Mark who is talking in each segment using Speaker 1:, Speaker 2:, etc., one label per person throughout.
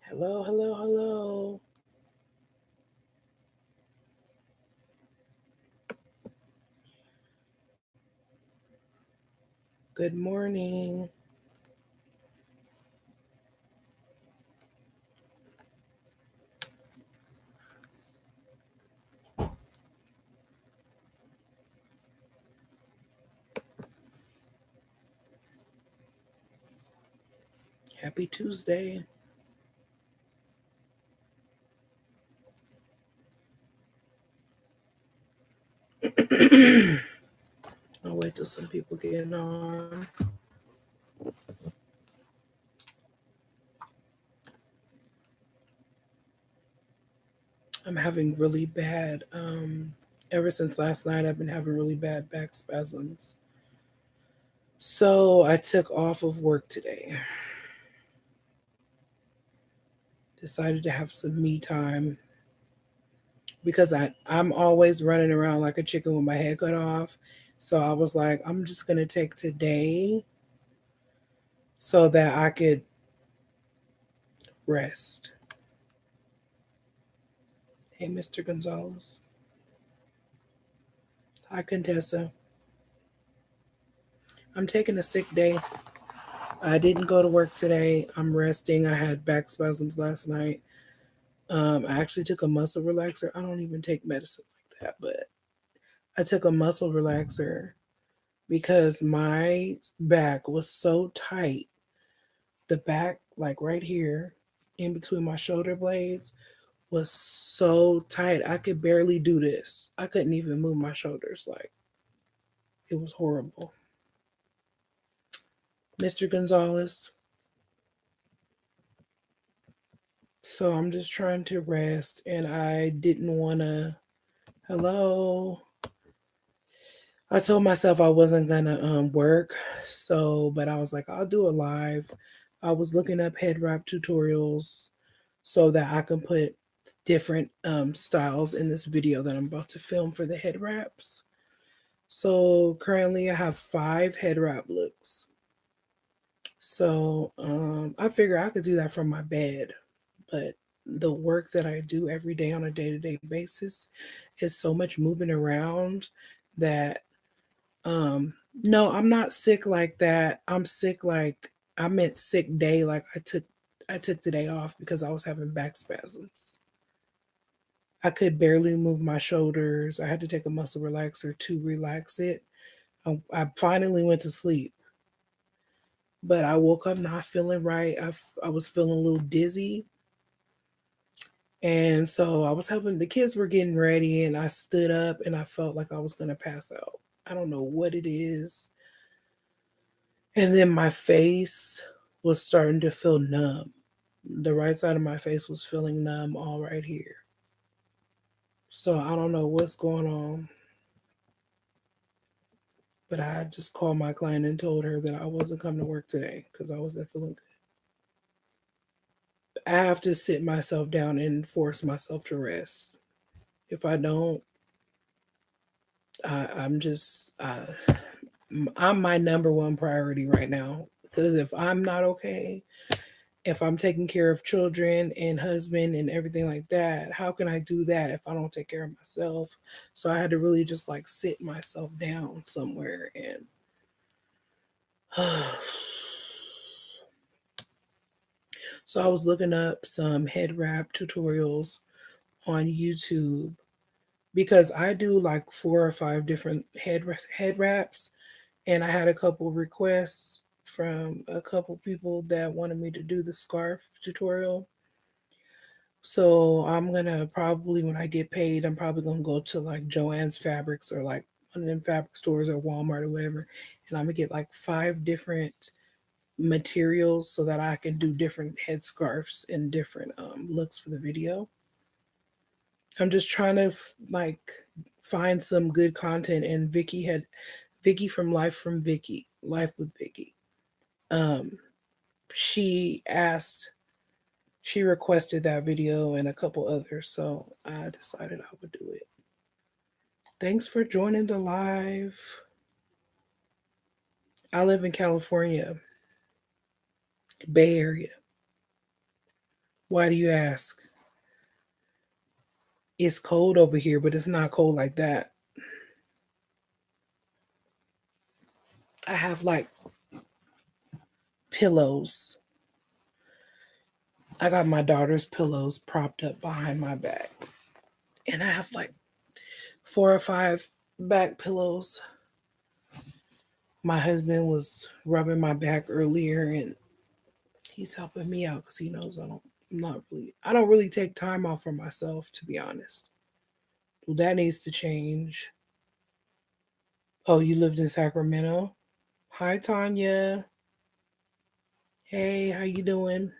Speaker 1: Hello, hello, hello. Good morning. Happy Tuesday. I'll wait till some people get on. I'm having really bad, ever since last night, I've been having really bad back spasms. So I took off of work today. Decided to have some me time because I'm always running around like a chicken with my head cut off. So I was like, I'm just going to take today so that I could rest. Hey, Mr. Gonzalez. Hi, Contessa. I'm taking a sick day. I didn't go to work today. I'm resting. I had back spasms last night. I actually took a muscle relaxer. I don't even take medicine like that, but I took a muscle relaxer because my back was so tight. The back, like right here, in between my shoulder blades, was so tight. I could barely do this. I couldn't even move my shoulders. Like, it was horrible. Mr. Gonzalez. So I'm just trying to rest and I didn't want to. Hello. I told myself I wasn't going to work. So, but I was like, I'll do a live. I was looking up head wrap tutorials so that I can put different styles in this video that I'm about to film for the head wraps. So currently I have 5 head wrap looks. So I figure I could do that from my bed, but the work that I do every day on a day-to-day basis is so much moving around that um no, I'm not sick like that. I'm sick like I meant sick day like I took today off because I was having back spasms. I could barely move my shoulders. I had to take a muscle relaxer to relax it. I finally went to sleep, but I woke up not feeling right. I was feeling a little dizzy. And so I was helping, the kids were getting ready, and I stood up and I felt like I was going to pass out. I don't know what it is. And then my face was starting to feel numb. The right side of my face was feeling numb all right here. So I don't know what's going on. But I just called my client and told her that I wasn't coming to work today because I wasn't feeling good. I have to sit myself down and force myself to rest. If I don't, I'm just I'm my number one priority right now because if I'm not okay, if I'm taking care of children and husband and everything like that, how can I do that if I don't take care of myself? So I had to really just like sit myself down somewhere and so I was looking up some head wrap tutorials on YouTube because I do like 4 or 5 different head wraps, and I had a couple requests from a couple people that wanted me to do the scarf tutorial. So I'm gonna probably when I get paid, I'm probably gonna go to like Joann's Fabrics or like one of them fabric stores or Walmart or whatever, and I'm gonna get like 5 different materials so that I can do different headscarves and different looks for the video. I'm just trying to like find some good content. And Vicky from Life with Vicky. Um, she asked, she requested that video and a couple others, so I decided I would do it. Thanks for joining the live. I live in California, Bay Area. Why do you ask? It's cold over here, but it's not cold like that. I have like pillows. I got my daughter's pillows propped up behind my back. And I have like 4 or 5 back pillows. My husband was rubbing my back earlier and he's helping me out because he knows I don't really take time off for myself, to be honest. Well, that needs to change. Oh, you lived in Sacramento? Hi, Tanya. Hey, how you doing?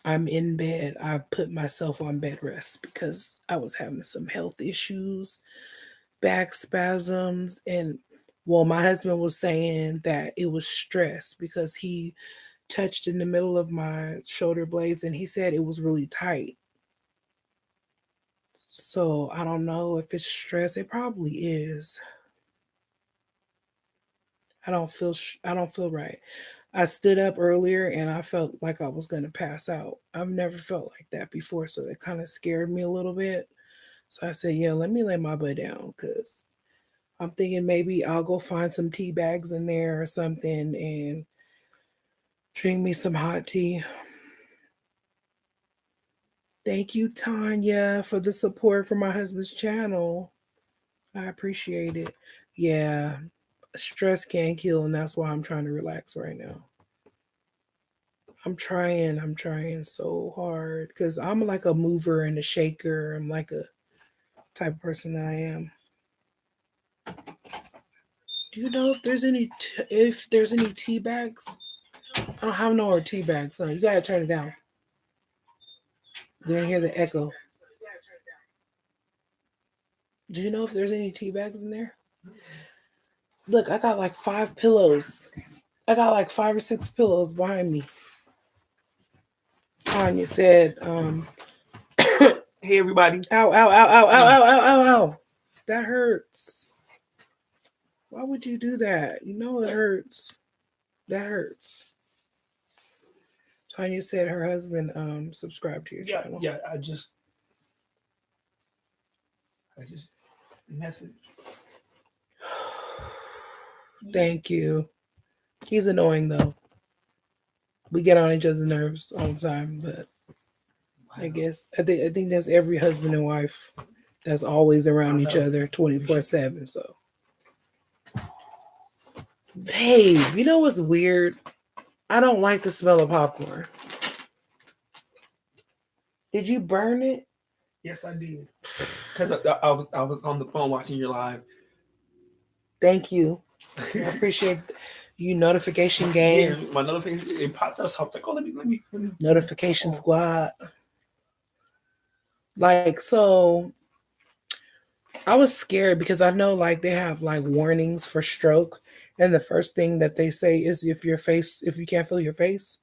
Speaker 1: I'm in bed. I put myself on bed rest because I was having some health issues, back spasms, and well, my husband was saying that it was stress because he touched in the middle of my shoulder blades and he said it was really tight. So I don't know if it's stress. It probably is. I don't feel right. I stood up earlier and I felt like I was going to pass out. I've never felt like that before, so it kind of scared me a little bit. So I said, "Yeah, let me lay my butt down cuz I'm thinking maybe I'll go find some tea bags in there or something and drink me some hot tea." Thank you, Tanya, for the support for my husband's channel. I appreciate it. Yeah, stress can kill, and that's why I'm trying to relax right now. I'm trying so hard because I'm like a mover and a shaker. I'm like a type of person that I am. Do you know if there's any tea bags? I don't have no more tea bags, so you gotta turn it down. Didn't hear the echo. Do you know if there's any tea bags in there? Look, I got like 5 pillows. I got like 5 or 6 pillows behind me. Tanya said,
Speaker 2: Hey everybody.
Speaker 1: ow, ow, ow, ow, ow, ow, ow, ow, ow. That hurts. Why would you do that? You know it hurts. That hurts. Tanya said her husband subscribed to your
Speaker 2: Yeah,
Speaker 1: channel.
Speaker 2: yeah. I just message.
Speaker 1: Thank you. He's annoying though. We get on each other's nerves all the time, but
Speaker 2: Wow.
Speaker 1: I think that's every husband and wife that's always around each other 24/7. So, babe, you know what's weird? I don't like the smell of popcorn. Did you burn it?
Speaker 2: Yes, I did. Because I was on the phone watching your live.
Speaker 1: Thank you. I appreciate you. Notification
Speaker 2: Yeah,
Speaker 1: gang,
Speaker 2: my notification it popped up. So I was like, oh, let me.
Speaker 1: notification
Speaker 2: Oh,
Speaker 1: squad. Like so, I was scared because I know like they have like warnings for stroke, and the first thing that they say is if you can't feel your face.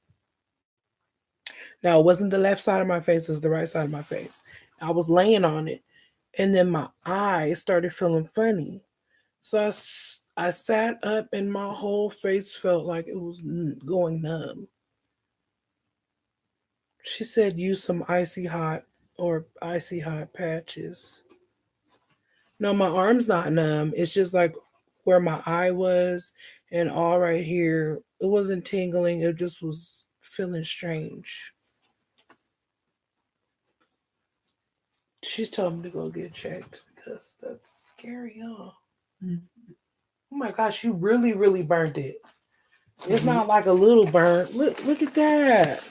Speaker 1: Now it wasn't the left side of my face; it was the right side of my face. I was laying on it, and then my eyes started feeling funny. So I sat up, and my whole face felt like it was going numb. She said use some icy hot patches. No, my arm's not numb. It's just like where my eye was and all right here. It wasn't tingling. It just was feeling strange. She's told me to go get checked because that's scary, y'all. Oh my gosh, you really, really burnt it. It's not like a little burn. Look at that.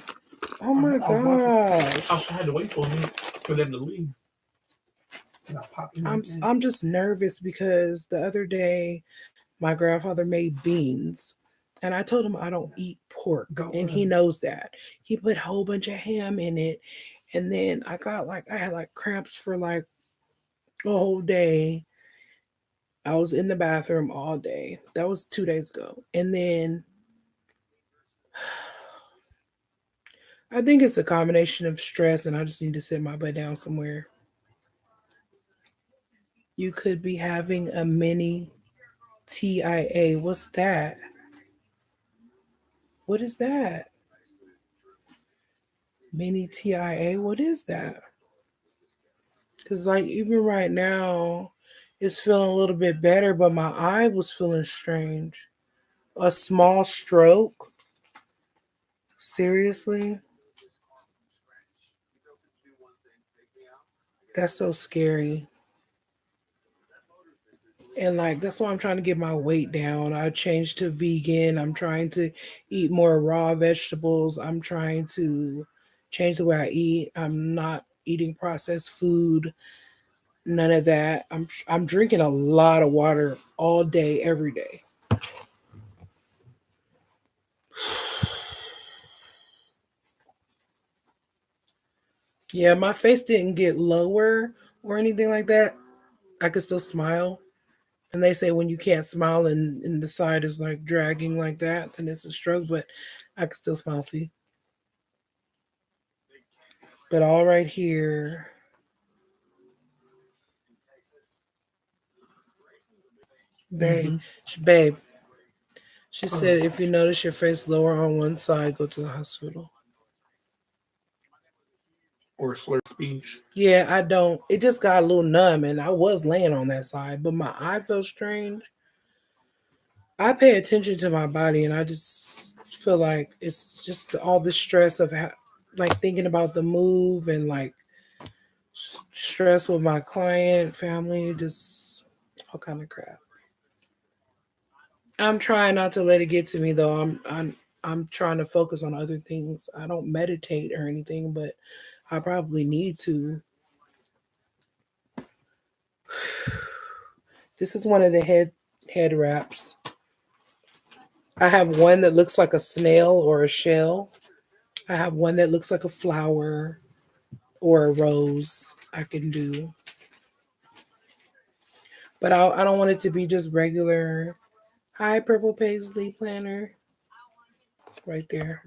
Speaker 1: Oh my gosh.
Speaker 2: I had to wait for me for them to leave. And I popped in.
Speaker 1: I'm just nervous because the other day my grandfather made beans and I told him I don't eat pork
Speaker 2: Go
Speaker 1: and he knows that. He put a whole bunch of ham in it and then I had like cramps for like a whole day. I was in the bathroom all day. That was 2 days ago. And then I think it's a combination of stress and I just need to sit my butt down somewhere. You could be having a mini TIA. What's that? What is that? Mini TIA, what is that? Because, like, even right now, it's feeling a little bit better, but my eye was feeling strange. A small stroke? Seriously? That's so scary. And like that's why I'm trying to get my weight down. I changed to vegan. I'm trying to eat more raw vegetables. I'm trying to change the way I eat. I'm not eating processed food. None of that. I'm drinking a lot of water all day every day. Yeah, my face didn't get lower or anything like that. I could still smile. And they say when you can't smile and the side is like dragging like that, then it's a stroke. But I can still smile. See, but all right here, babe,
Speaker 2: Mm-hmm.
Speaker 1: babe. She
Speaker 2: Oh,
Speaker 1: said if you notice your face lower on one side, go to the hospital.
Speaker 2: or slurred speech.
Speaker 1: Yeah, I don't. It just got a little numb, and I was laying on that side, but my eye felt strange. I pay attention to my body, and I just feel like it's just all the stress of like thinking about the move and like stress with my client, family, just all kind of crap. I'm trying not to let it get to me though. I'm trying to focus on other things. I don't meditate or anything, but I probably need to. This is one of the head wraps. I have one that looks like a snail or a shell. I have one that looks like a flower or a rose. I can do, but I don't want it to be just regular. Hi, purple paisley planner, right there.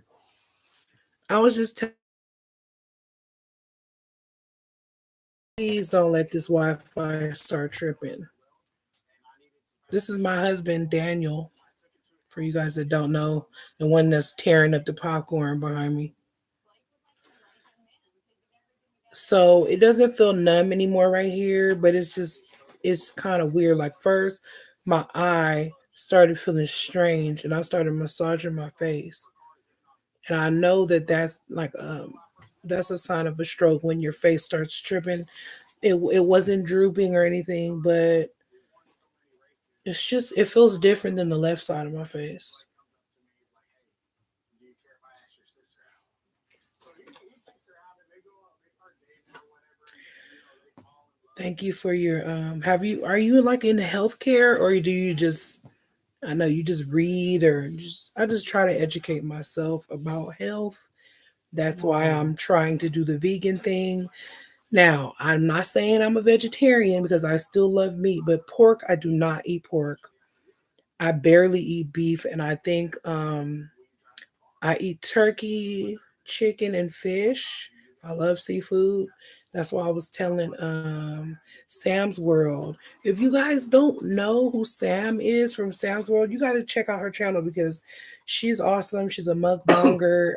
Speaker 1: I was just please don't let this Wi-Fi start tripping. This is my husband Daniel. For you guys that don't know, the one that's tearing up the popcorn behind me. So it doesn't feel numb anymore right here, but it's kind of weird. Like first, my eye started feeling strange, and I started massaging my face, and I know that that's a sign of a stroke when your face starts tripping. It wasn't drooping or anything, but it's just it feels different than the left side of my face. Thank you for your have you are you like in healthcare or do you just I know you just read or just I just try to educate myself about health. That's why
Speaker 2: Whoa.
Speaker 1: I'm trying to do the vegan thing. Now, I'm not saying I'm a vegetarian because I still love meat, but pork I do not eat pork. I barely eat beef and I think I eat turkey, chicken, and fish. I love seafood. That's why I was telling Sam's World. If you guys don't know who Sam is from Sam's World, you got to check out her channel because she's awesome. She's a mukbanger.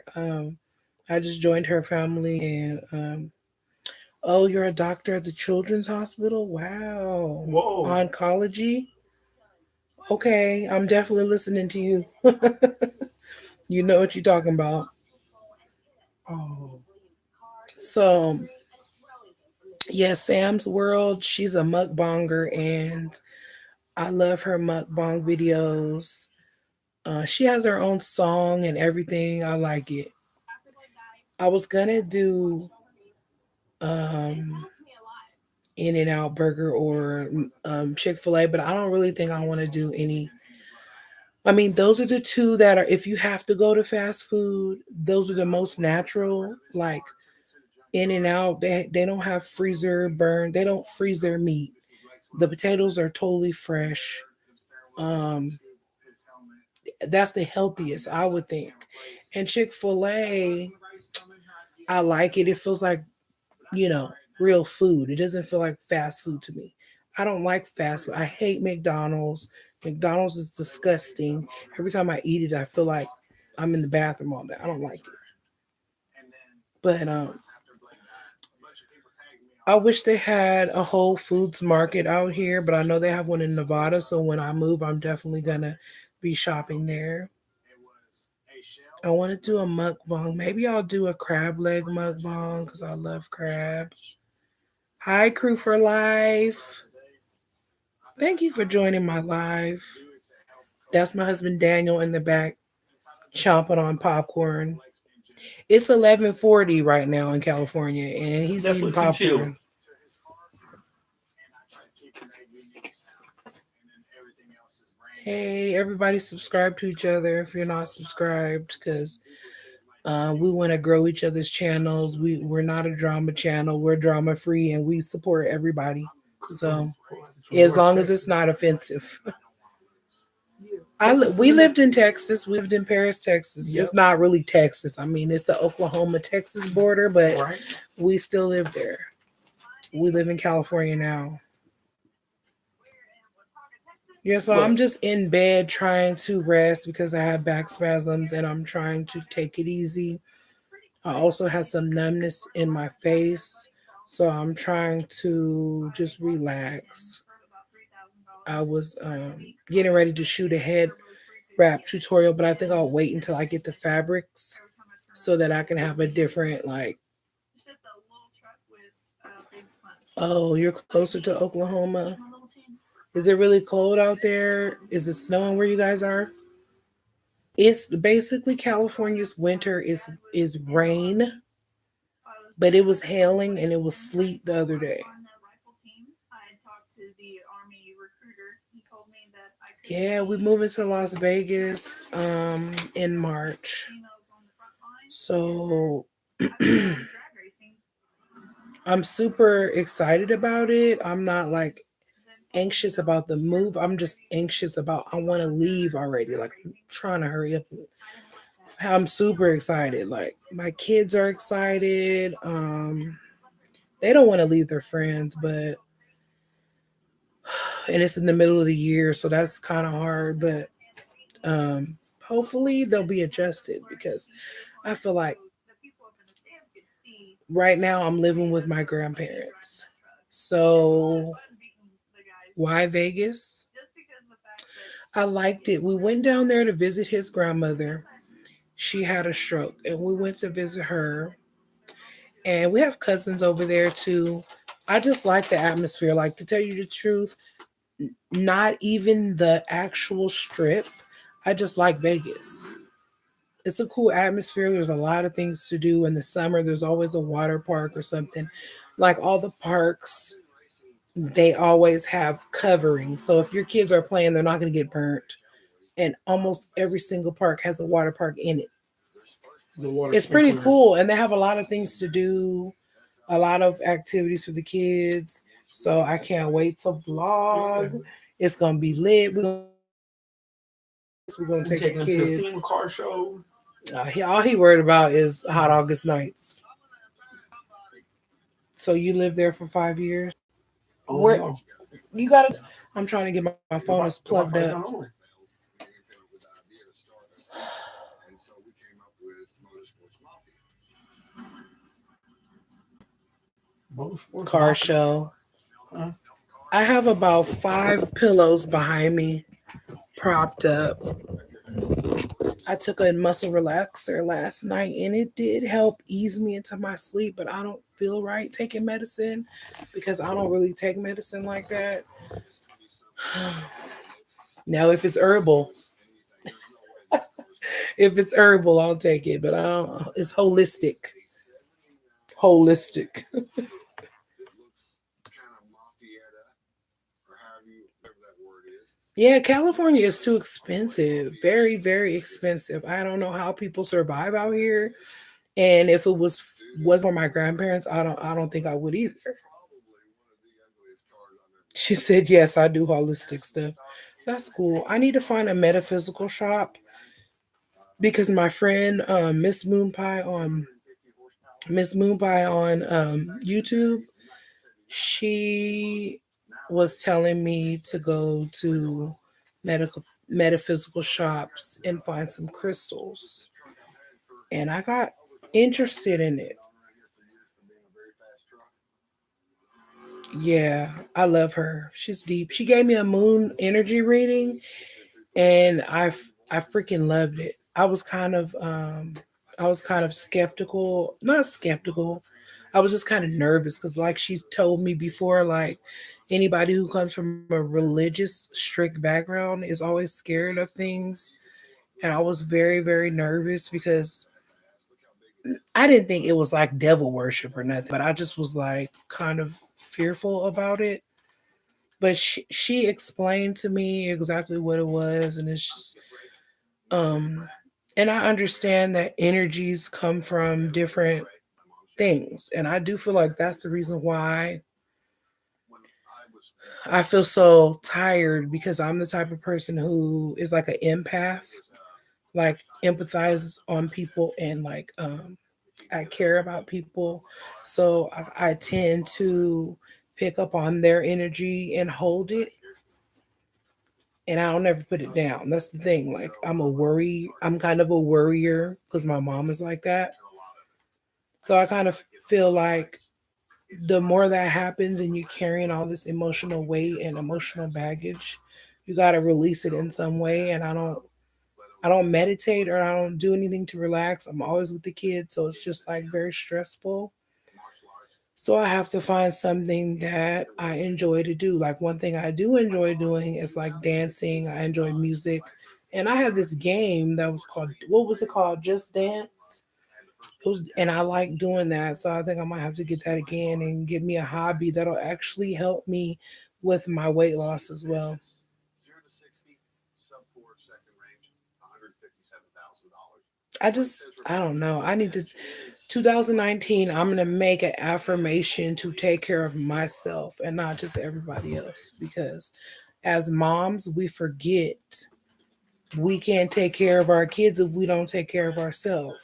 Speaker 1: I just joined her family, and oh, you're a doctor at the Children's Hospital. Wow,
Speaker 2: Whoa.
Speaker 1: oncology. Okay, I'm definitely listening to you. You know what you're talking about.
Speaker 2: Oh.
Speaker 1: So yeah, Sam's World. She's a mukbanger, and I love her mukbang videos. She has her own song and everything. I like it. I was gonna do um, In and Out Burger or Chick Fil A, but I don't really think I want to do any. I mean, those are the two that are. If you have to go to fast food, those are the most natural. Like In and Out, they don't have freezer burn. They don't freeze their meat. The potatoes are totally fresh. Um, that's the healthiest, I would think. And Chick Fil A, I like it. It feels like you know real food. It doesn't feel like fast food to me. I don't like fast food. I hate McDonald's. McDonald's is disgusting. Every time I eat it, I feel like I'm in the bathroom all day. I don't like it. But I wish they had a Whole Foods market out here, but I know they have one in Nevada. So when I move, I'm definitely gonna be shopping there. I want to do a mukbang. Maybe I'll do a crab leg mukbang because I love crab. Hi, Crew for Life. Thank you for joining my live. That's my husband Daniel in the back chomping on popcorn. It's 11:40 right now in California, and he's eating
Speaker 2: Netflix and chill.
Speaker 1: popcorn. Hey, everybody, subscribe to each other if you're not subscribed, because we want to grow each other's channels. We're not a drama channel. We're drama free, and we support everybody. So as long as it's not offensive. We lived in Texas. We lived in Paris, Texas.
Speaker 2: Yep.
Speaker 1: It's not really Texas. I mean, it's the Oklahoma Texas border, but
Speaker 2: Right.
Speaker 1: we still live there. We live in California now. Yeah, so I'm just in bed trying to rest because I have back spasms and I'm trying to take it easy. I also had some numbness in my face, so I'm trying to just relax. I was getting ready to shoot a head wrap tutorial, but I think I'll wait until I get the fabrics so that I can have a different like. Oh, you're closer to Oklahoma. Is it really cold out there? Is it snowing where you guys are? It's basically California's winter is rain, but it was hailing and it was sleet the other day. Yeah, we're moving to Las Vegas in March. So I'm super excited about it. I'm not like anxious about the move. I'm just anxious about I want to leave already. Like I'm trying to hurry up. I'm super excited. Like my kids are excited. They don't want to leave their friends, but and it's in the middle of the year, so that's kind of hard, but hopefully they'll be adjusted because I feel like right now I'm living with my grandparents. So why Vegas? I liked it. We went down there to visit his grandmother. She had a stroke, and we went to visit her. And we have cousins over there too. I just like the atmosphere. Like to tell you the truth, not even the actual strip. I just like Vegas. It's a cool atmosphere. There's a lot of things to do in the summer. There's always a water park or something. Like all the parks, they always have covering. So if your kids are playing, they're not going to get burnt. And almost every single park has a water park in it. It's pretty cool. And they have a lot of things to do, a lot of activities for the kids. So I can't wait to vlog. It's going to be lit. We're going to take the
Speaker 2: them to the
Speaker 1: kids.
Speaker 2: SEMA car show.
Speaker 1: All he worried about is hot August nights. So you lived there for 5 years?
Speaker 2: Oh,
Speaker 1: Where
Speaker 2: no.
Speaker 1: you got it? I'm trying to get my phone is plugged up. Car show. I have about 5 pillows behind me, propped up. I took a muscle relaxer last night and it did help ease me into my sleep, but I don't feel right taking medicine because I don't really take medicine like that. Now, if it's herbal, I'll take it, but I don't. It's holistic. Holistic. Yeah, California is too expensive. Very, very expensive. I don't know how people survive out here. And if it was for my grandparents, I don't think I would either. She said, yes, I do holistic stuff. That's cool. I need to find a metaphysical shop because my friend Miss Moonpie on YouTube, she was telling me to go to medical metaphysical shops and find some crystals. And I got interested in it. Yeah, I love her. She's deep. She gave me a moon energy reading, and I freaking loved it. I was kind of skeptical, not skeptical. I was just kind of nervous because like she's told me before, like anybody who comes from a religious strict background is always scared of things. And I was very, very nervous because I didn't think it was like devil worship or nothing, but I just was like kind of fearful about it. But she explained to me exactly what it was, and it's just um and I understand that energies come from different things, and I do feel like that's the reason why I feel so tired because I'm the type of person who is like an empath, like empathizes on people and like I care about people. So I tend to pick up on their energy and hold it, and I don't ever put it down. That's the thing. Like I'm kind of a worrier because my mom is like that. So I kind of feel like the more that happens and you're carrying all this emotional weight and emotional baggage, you got to release it in some way. And I don't meditate or I don't do anything to relax. I'm always with the kids, so it's just like very stressful. So I have to find something that I enjoy to do. Like one thing I do enjoy doing is like dancing. I enjoy music. And I have this game that was called, what was it called? Just Dance. It was, and I like doing that. So I think I might have to get that again and get me a hobby that'll actually help me with my weight loss as well. I don't know. I need to 2019, I'm going to make an affirmation to take care of myself and not just everybody else because as moms, we forget we can't take care of our kids if we don't take care of ourselves.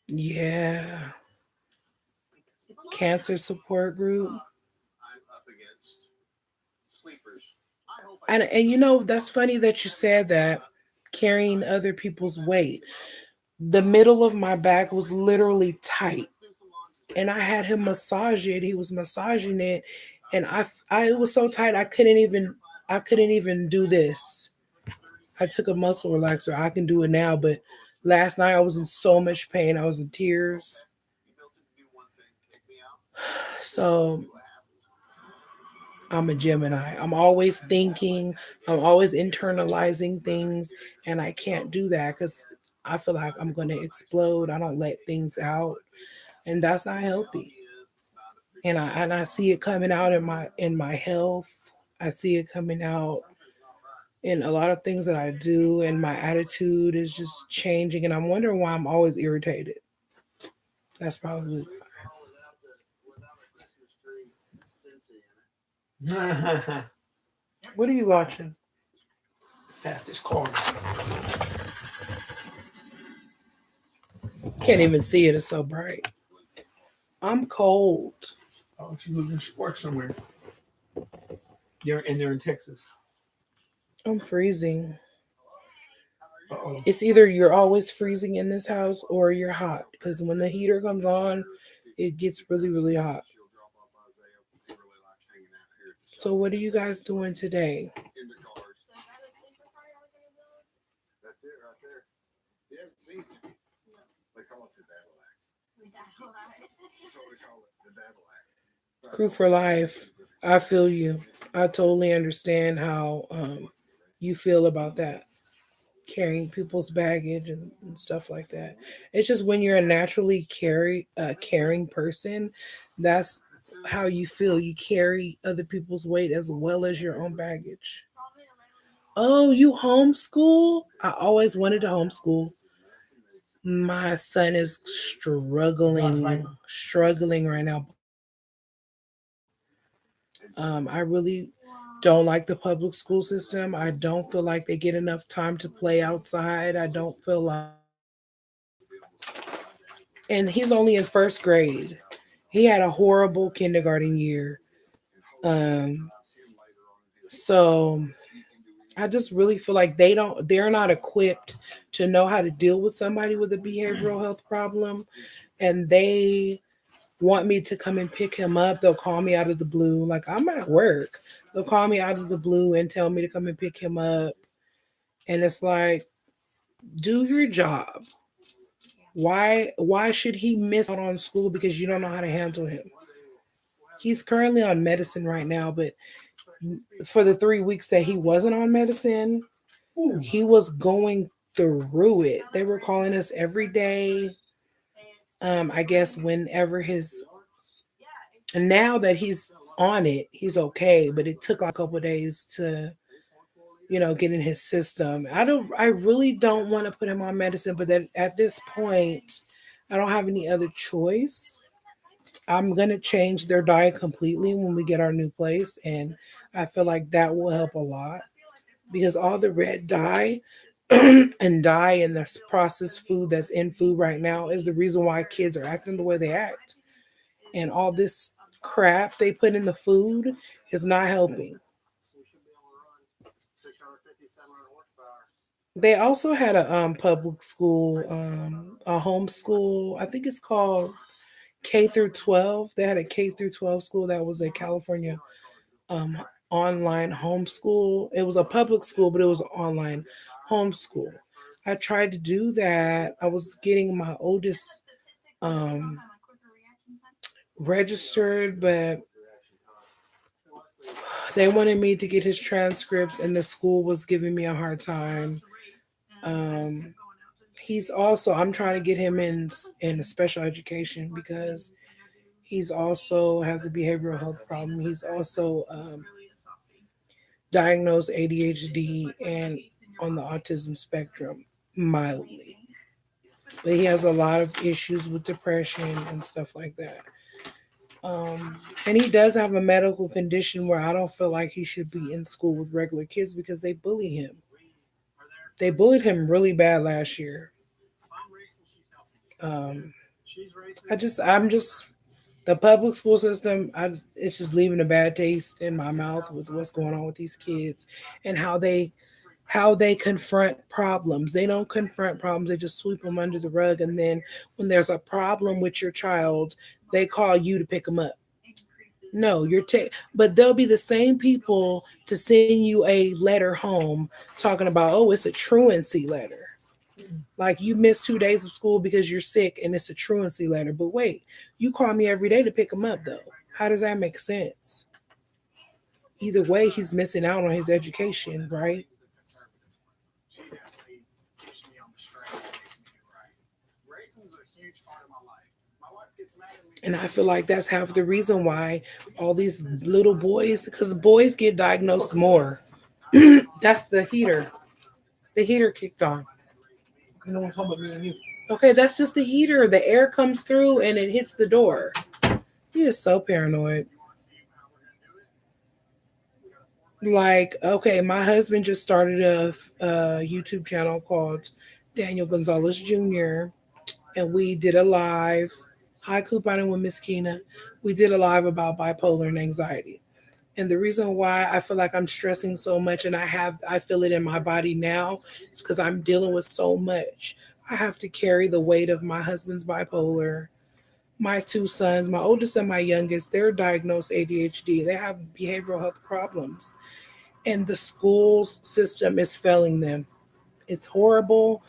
Speaker 1: Yeah, cancer support group. And you know that's funny that you said that carrying other people's weight. The middle of my back was literally tight and I had him massage it. He was massaging it, and it was so tight I couldn't even do this. I took a muscle relaxer. I can do it now, but last night I was in so much pain. I was in tears. So I'm a Gemini. I'm always thinking. I'm always internalizing things, and I can't do that because I feel like I'm going to explode. I don't let things out, and that's not healthy. And I see it coming out in my health. I see it coming out in a lot of things that I do, and my attitude is just changing. And I'm wondering why I'm always irritated. That's probably what are you watching?
Speaker 2: Fastest car.
Speaker 1: Can't even see it. It's so bright. I'm cold.
Speaker 2: Oh, she lives in sports somewhere. They're in Texas.
Speaker 1: I'm freezing.
Speaker 2: Uh-oh.
Speaker 1: It's either you're always freezing in this house or you're hot because when the heater comes on, it gets really, really hot. So, what are you guys doing today? Crew for life. I feel you. I totally understand how you feel about that. Carrying people's baggage and stuff like that. It's just when you're a naturally caring person, that's how you feel. You carry other people's weight as well as your own baggage. Oh, you homeschool? I always wanted to homeschool. My son is struggling right now. I really don't like the public school system. I don't feel like they get enough time to play outside. I don't feel like, and he's only in first grade. He had a horrible kindergarten year. Um, so I just really feel like they're not equipped to know how to deal with somebody with a behavioral health problem. And they want me to come and pick him up. They'll call me out of the blue. Like I'm at work. They'll call me out of the blue and tell me to come and pick him up. And it's like, do your job. Why should he miss out on school because you don't know how to handle him? He's currently on medicine right now, but for the 3 weeks that he wasn't on medicine, he was going through it. They were calling us every day. I guess whenever his and now that he's on it, he's okay. But it took like a couple of days to, get in his system. I really don't want to put him on medicine, but that at this point, I don't have any other choice. I'm gonna change their diet completely when we get our new place, and I feel like that will help a lot because all the red dye and dye and the processed food that's in food right now is the reason why kids are acting the way they act. And all this crap they put in the food is not helping. They also had a public school, a homeschool. I think it's called K through 12. They had a K through 12 school that was a California um, online homeschool. It was a public school, but it was an online homeschool. I tried to do that. I was getting my oldest um, registered, but they wanted me to get his transcripts, and the school was giving me a hard time. Um, I'm trying to get him in a special education because he's also has a behavioral health problem. He's also diagnosed ADHD and on the autism spectrum mildly. But he has a lot of issues with depression and stuff like that. And he does have a medical condition where I don't feel like he should be in school with regular kids because they bully him. They bullied him really bad last year. Um, I'm just the public school system. It's just leaving a bad taste in my mouth with what's going on with these kids and how they confront problems. They don't confront problems; they just sweep them under the rug. And then when there's a problem with your child, they call you to pick them up. No, but they'll be the same people to send you a letter home talking about, oh, it's a truancy letter. Like you missed 2 days of school because you're sick and it's a truancy letter. But wait, you call me every day to pick him up though. How does that make sense? Either way, he's missing out on his education, right? And I feel like that's half the reason why all these little boys, because boys get diagnosed more. That's the heater. The heater kicked on.
Speaker 2: You know what I'm talking about, me and you.
Speaker 1: Okay, that's just the heater. The air comes through and it hits the door. He is so paranoid. Like, okay, my husband just started a YouTube channel called Daniel Gonzalez Jr. And we did a live. Hi, Couponing with Miss Keena. We did a live about bipolar and anxiety. And the reason why I feel like I'm stressing so much and I feel it in my body now is because I'm dealing with so much. I have to carry the weight of my husband's bipolar, my two sons, my oldest and my youngest, they're diagnosed ADHD. They have behavioral health problems. And the school system is failing them. It's horrible.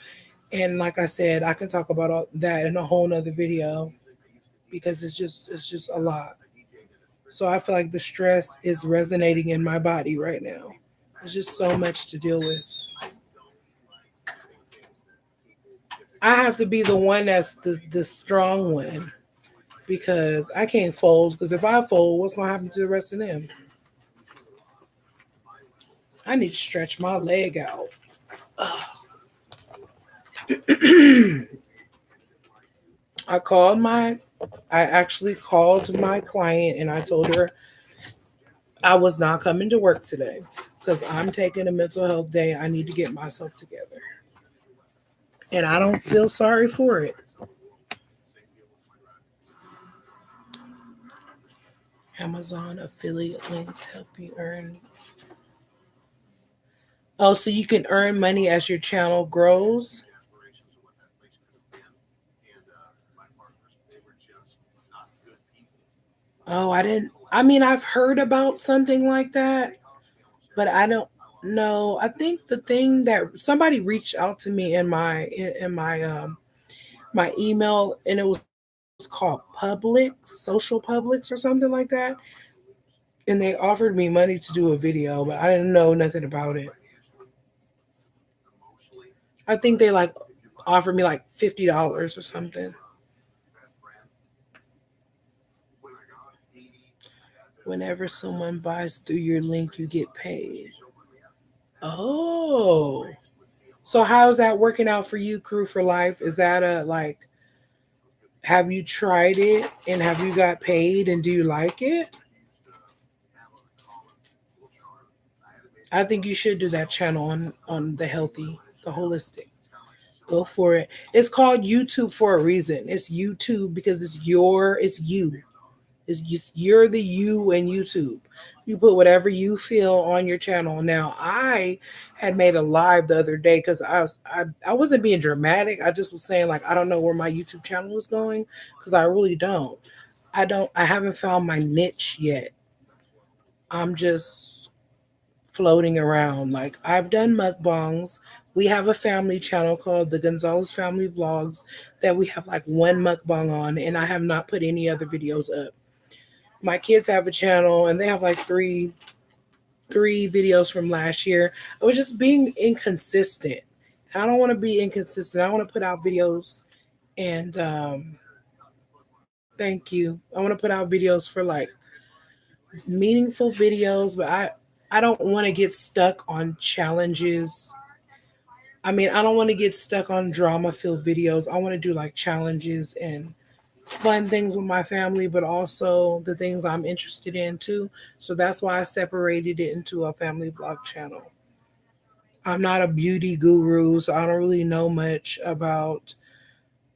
Speaker 1: And like I said, I can talk about all that in a whole nother video because it's just a lot. So I feel like the stress is resonating in my body right now. There's just so much to deal with. I have to be the one that's the strong one because I can't fold. Because if I fold, what's gonna happen to the rest of them? I need to stretch my leg out. I called my I actually called my client and I told her I was not coming to work today because I'm taking a mental health day. I need to get myself together. And I don't feel sorry for it. Amazon affiliate links help you earn. Oh, so you can earn money as your channel grows? Oh, I didn't. I mean, I've heard about something like that, but I don't know. I think the thing that somebody reached out to me in my email, and it was called Publix, Social Publix, or something like that, and they offered me money to do a video, but I didn't know nothing about it. I think they like offered me like $50 or something. Whenever someone buys through your link, you get paid. Oh. So how's that working out for you, Crew for Life? Is that a like have you tried it and have you got paid and do you like it? I think you should do that channel on the healthy, the holistic. Go for it. It's called YouTube for a reason. It's YouTube because it's you. It's just, you're the you in YouTube. You put whatever you feel on your channel. Now, I had made a live the other day because I wasn't being dramatic. I just was saying like I don't know where my YouTube channel is going because I really don't. I haven't found my niche yet. I'm just floating around. Like I've done mukbangs. We have a family channel called the Gonzalez Family Vlogs that we have like one mukbang on, and I have not put any other videos up. My kids have a channel and they have like three videos from last year. I was just being inconsistent. I don't want to be inconsistent. I want to put out videos and thank you. I want to put out videos for like meaningful videos, but I don't want to get stuck on challenges. I mean, I don't want to get stuck on drama filled videos. I want to do like challenges and fun things with my family, but also the things I'm interested in too. So that's why I separated it into a family vlog channel. I'm not a beauty guru, so I don't really know much about.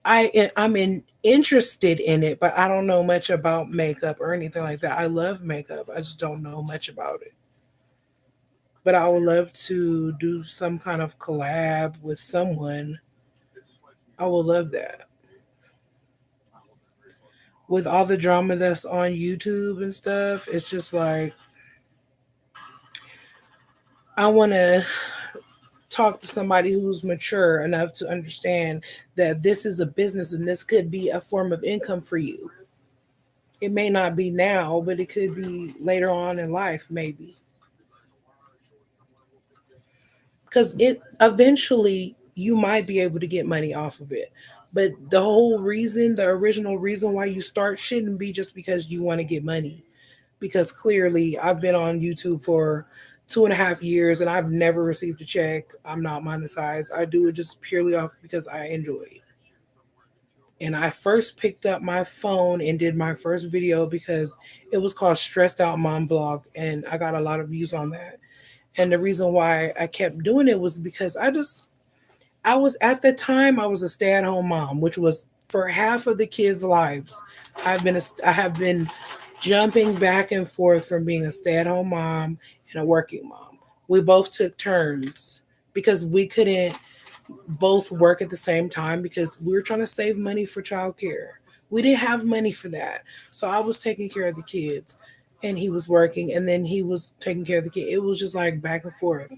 Speaker 1: I'm interested in it, but I don't know much about makeup or anything like that. I love makeup. I just don't know much about it. But I would love to do some kind of collab with someone. I would love that. With all the drama that's on YouTube and stuff, it's just like I want to talk to somebody who's mature enough to understand that this is a business and this could be a form of income for you. It may not be now, but it could be later on in life, maybe. Because it eventually you might be able to get money off of it. But the whole reason, the original reason why you start shouldn't be just because you want to get money. Because clearly I've been on YouTube for 2.5 years and I've never received a check. I'm not monetized. I do it just purely off because I enjoy it. And I first picked up my phone and did my first video because it was called Stressed Out Mom Vlog, and I got a lot of views on that. And the reason why I kept doing it was because I was at the time I was a stay-at-home mom, which was for half of the kids' lives. I have been jumping back and forth from being a stay-at-home mom and a working mom. We both took turns because we couldn't both work at the same time because we were trying to save money for childcare. We didn't have money for that. So I was taking care of the kids and he was working and then he was taking care of the kid. It was just like back and forth.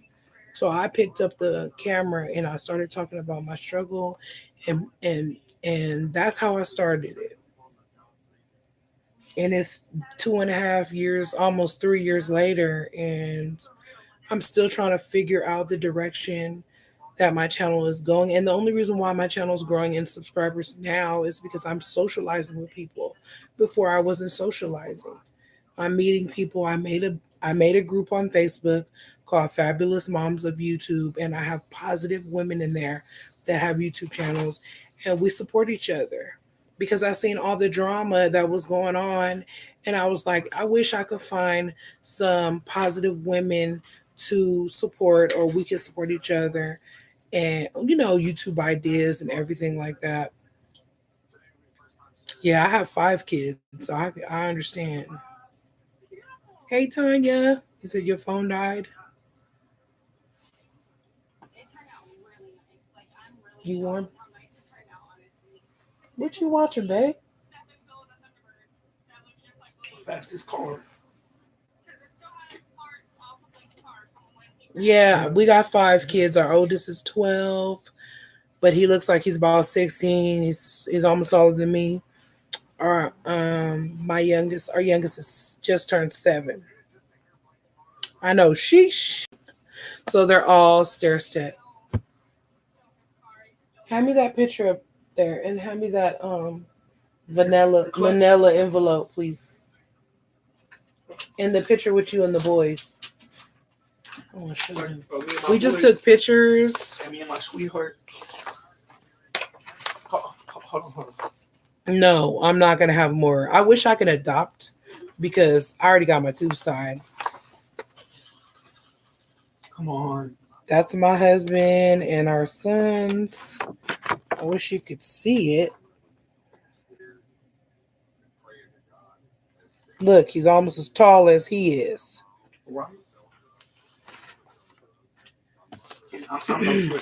Speaker 1: So I picked up the camera and I started talking about my struggle and and and that's how I started it. And it's 2.5 years, almost 3 years later, and I'm still trying to figure out the direction that my channel is going. And the only reason why my channel is growing in subscribers now is because I'm socializing with people. Before I wasn't socializing. I'm meeting people. I made a group on Facebook called Fabulous Moms of YouTube, and I have positive women in there that have YouTube channels, and we support each other because I seen all the drama that was going on, and I was like, I wish I could find some positive women to support, or we could support each other, and YouTube ideas and everything like that. Yeah, I have 5 kids, so I understand. Hey Tanya, you said your phone died. You warm? What you watching, babe?
Speaker 2: Fastest car.
Speaker 1: Yeah, we got 5 kids. Our oldest is 12, but he looks like he's about 16. He's almost older than me. Our youngest is just turned 7. I know, sheesh. So they're all stair step. Hand me that picture up there, and hand me that manila envelope, please. And the picture with you and the boys. I want to show them. We just took pictures.
Speaker 2: And me and my sweetheart. Hold on.
Speaker 1: No, I'm not gonna have more. I wish I could adopt because I already got my tubes tied.
Speaker 2: Come on.
Speaker 1: That's my husband and our sons. I wish you could see it. Look, he's almost as tall as he is.
Speaker 2: Right.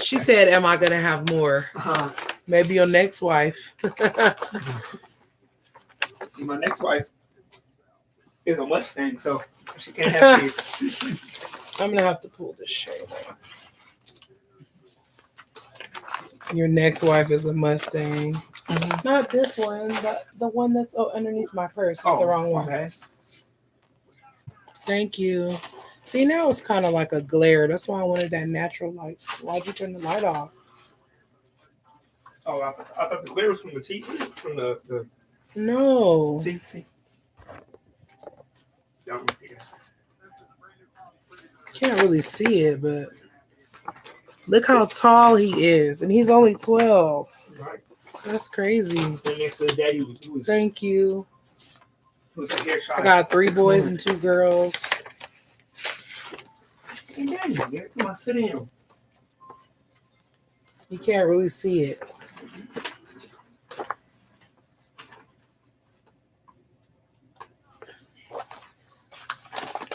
Speaker 1: She said, "Am I gonna have more? Maybe your next wife."
Speaker 2: My next wife is a Mustang, so she can't have kids.
Speaker 1: I'm gonna have to pull this shade out. Your next wife is a Mustang. Mm-hmm. Not this one, but the one that's underneath my purse. It's the wrong one.
Speaker 2: Okay.
Speaker 1: Thank you. See, now it's kind of like a glare. That's why I wanted that natural light. Why'd you turn the light off?
Speaker 2: Oh, I thought the glare was from the TV, from the.
Speaker 1: No.
Speaker 2: See. Y'all can see that.
Speaker 1: Can't really see it, but look how tall he is, and he's only 12.
Speaker 2: Right.
Speaker 1: That's crazy.
Speaker 2: And next to the daddy was
Speaker 1: Thank you.
Speaker 2: Was a hair shot.
Speaker 1: I got 3 boys and 2 girls.
Speaker 2: Hey, Daddy, get to my sitting room.
Speaker 1: You can't really see it.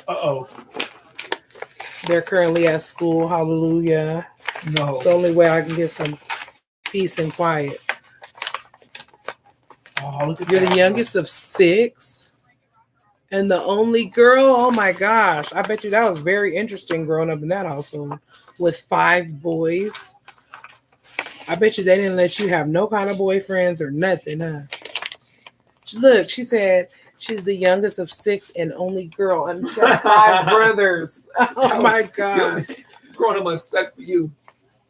Speaker 2: Uh-oh.
Speaker 1: They're currently at school. Hallelujah.
Speaker 2: No.
Speaker 1: It's the only way I can get some peace and quiet.
Speaker 2: Oh, look at
Speaker 1: You're
Speaker 2: that.
Speaker 1: the youngest of 6 and the only girl. Oh my gosh. I bet you that was very interesting growing up in that household with 5 boys. I bet you they didn't let you have no kind of boyfriends or nothing, huh? Look, she said she's the youngest of 6 and only girl, and she has 5 brothers. Oh my gosh.
Speaker 2: Growing up, that's for you.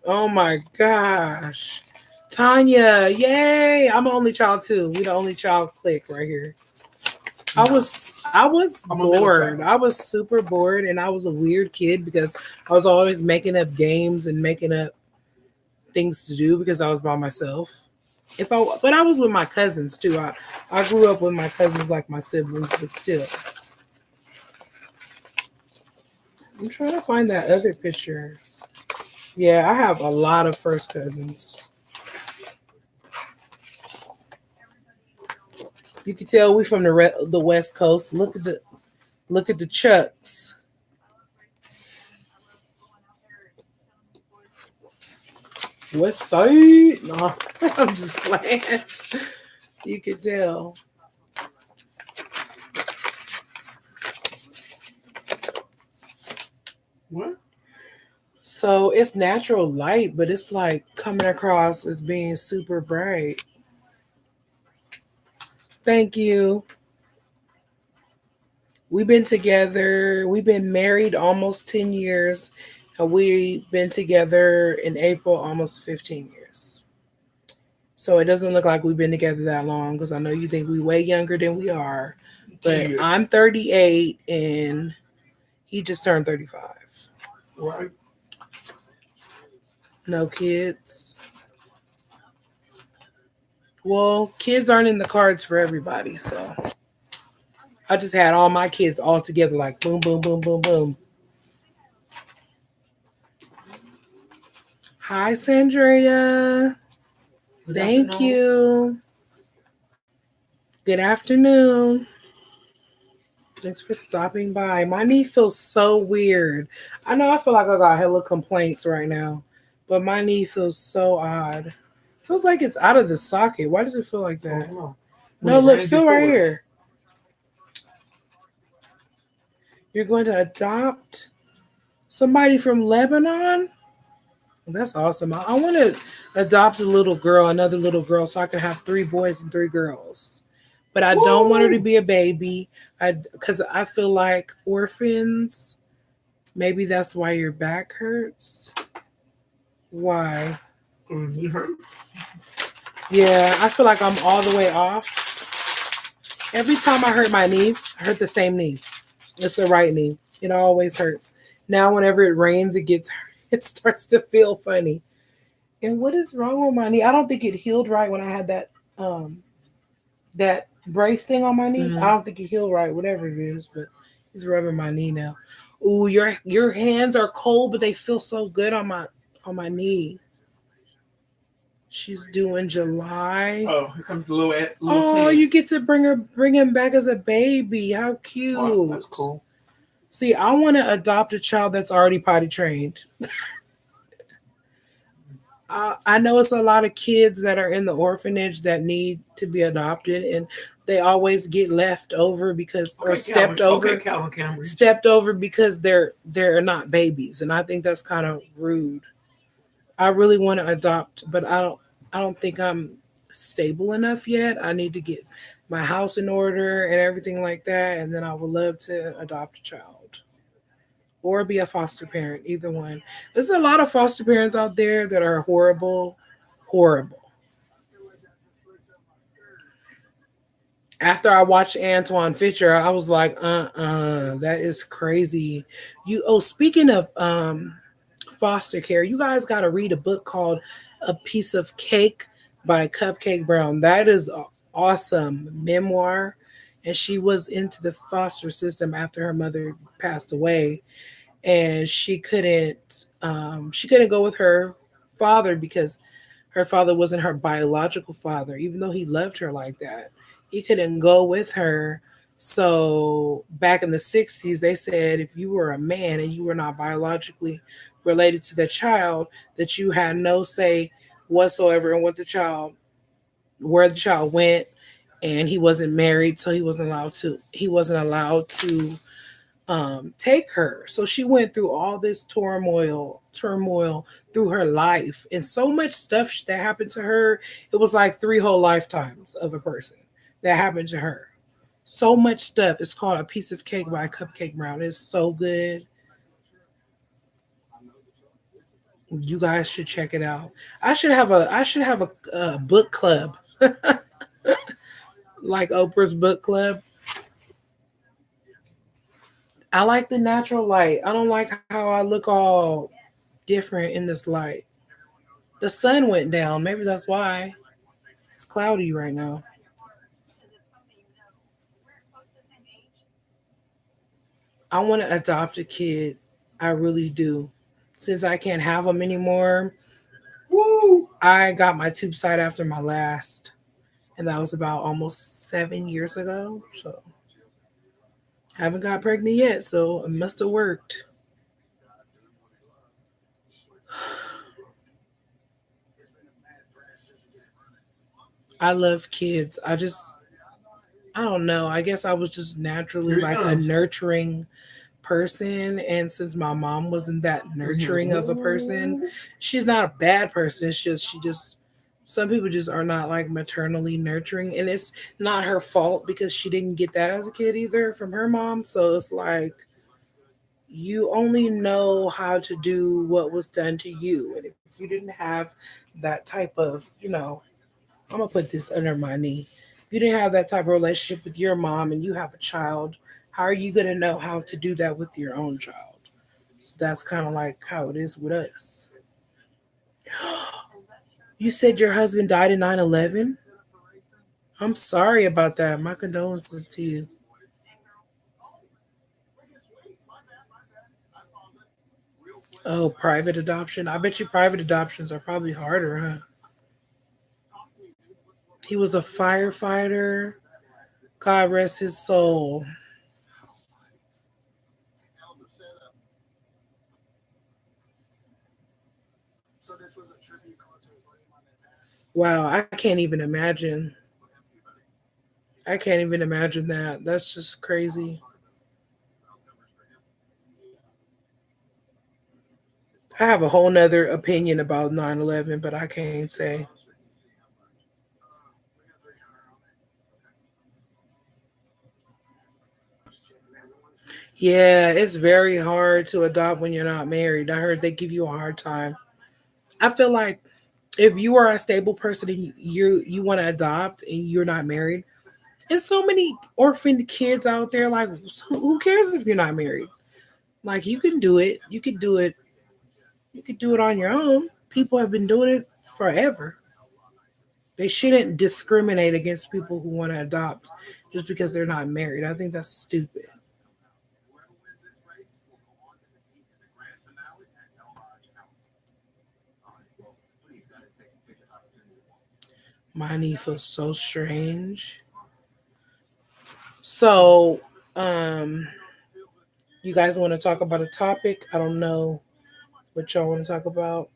Speaker 1: Oh my gosh. Tanya, yay. I'm an only child too. We the only child clique right here. I was bored. I was super bored, and I was a weird kid because I was always making up games and making up things to do because I was by myself. But I was with my cousins too. I grew up with my cousins like my siblings, but still. I'm trying to find that other picture. Yeah, I have a lot of first cousins. You can tell we from the West Coast. Look at the Chucks. West Side? No, I'm just playing. You can tell.
Speaker 2: What?
Speaker 1: So it's natural light, but it's like coming across as being super bright. Thank you. We've been together. We've been married almost 10 years. And we've been together in April almost 15 years. So it doesn't look like we've been together that long because I know you think we're way younger than we are. But I'm 38 and he just turned 35.
Speaker 2: Right.
Speaker 1: No kids. Well, kids aren't in the cards for everybody, so I just had all my kids all together like boom, boom, boom, boom, boom. Hi, Sandria. Thank you. Good afternoon. Thanks for stopping by. My knee feels so weird. I know I feel like I got hella complaints right now but my knee feels so odd. Feels like it's out of the socket. Why does it feel like
Speaker 2: Oh
Speaker 1: that?
Speaker 2: no. When
Speaker 1: No,
Speaker 2: it
Speaker 1: look,
Speaker 2: rains, it
Speaker 1: feel right
Speaker 2: pours.
Speaker 1: here. You're going to adopt somebody from Lebanon? That's awesome. I want to adopt a little girl, another little girl, so I can have three boys and three girls. But I don't want her to
Speaker 2: Woo!
Speaker 1: be a baby. Because I feel like orphans. Maybe that's why your back hurts. Why?
Speaker 2: You hurt?
Speaker 1: Yeah, I feel like I'm all the way off. Every time I hurt my knee, I hurt the same knee. It's the right knee. It always hurts. Now, whenever it rains, it gets it starts to feel funny. And what is wrong with my knee? I don't think it healed right when I had um that brace thing on my knee. I
Speaker 2: Mm.
Speaker 1: don't think it healed right, whatever it is. But he's rubbing my knee now. Ooh, your hands are cold, but they feel so good on my knee. She's due in July.
Speaker 2: Oh, here comes the little
Speaker 1: Oh,
Speaker 2: kid.
Speaker 1: you get to bring him back as a baby. How
Speaker 2: Wow,
Speaker 1: cute.
Speaker 2: that's cool.
Speaker 1: See, I want to adopt a child that's already potty trained. I know it's a lot of kids that are in the orphanage that need to be adopted, and they always get left over because or
Speaker 2: Okay, Calvin. Okay, Calvin Cambridge.
Speaker 1: stepped over because they're not babies, and I think that's kind of rude. I really want to adopt, but I don't think I'm stable enough yet. I need to get my house in order and everything like that, and then I would love to adopt a child or be a foster parent, either one. There's a lot of foster parents out there that are horrible, horrible. After I watched Antoine Fisher, I was like, that is crazy. Speaking of foster care, you guys got to read a book called A Piece of Cake by Cupcake Brown. That is an awesome memoir. And she was into the foster system after her mother passed away, and she couldn't go with her father because her father wasn't her biological father, even though he loved her like that. He couldn't go with her. So back in the 60s, they said if you were a man and you were not biologically related to the child, that you had no say whatsoever in where the child went, and he wasn't married, so he wasn't allowed to take her. So she went through all this turmoil through her life, and so much stuff that happened to her. It was like three whole lifetimes of a person that happened to her. So much stuff. It's called A Piece of Cake by Cupcake Brown. It's so good. You guys should check it out. I should have a book club like Oprah's book club. I like the natural light. I don't like how I look all different in this light. The sun went down. Maybe that's why it's cloudy right now. I want to adopt a kid. I really do. Since I can't have them anymore,
Speaker 2: Woo!
Speaker 1: I got my tube side after my last, and that was about almost 7 years ago. So haven't got pregnant yet. So it must have worked. I love kids. I don't know. I guess I was just naturally
Speaker 2: Here he
Speaker 1: like a
Speaker 2: comes.
Speaker 1: nurturing person, and since my mom wasn't that nurturing of a person, she's not a bad person. It's just she just some people just are not like maternally nurturing, and it's not her fault because she didn't get that as a kid either from her mom. So it's like you only know how to do what was done to you, and if you didn't have that type of, I'm gonna put this under my knee. If you didn't have that type of relationship with your mom and you have a child, how are you gonna know how to do that with your own child? So that's kind of like how it is with us. You said your husband died in 9/11. I'm sorry about that. My condolences to you. Oh, private adoption. I bet you private adoptions are probably harder, huh? He was a firefighter. God rest his soul. Wow, I can't even imagine. I can't even imagine that. That's just crazy. I have a whole nother opinion about 9/11, but I can't say. Yeah, it's very hard to adopt when you're not married. I heard they give you a hard time. I feel like if you are a stable person and you want to adopt and you're not married, and so many orphaned kids out there, like who cares if you're not married? Like you can do it. You could do it. You could do it on your own. People have been doing it forever. They shouldn't discriminate against people who want to adopt just because they're not married. I think that's stupid. My knee feels so strange. So, um, you guys want to talk about a topic? I don't know what y'all want to talk about.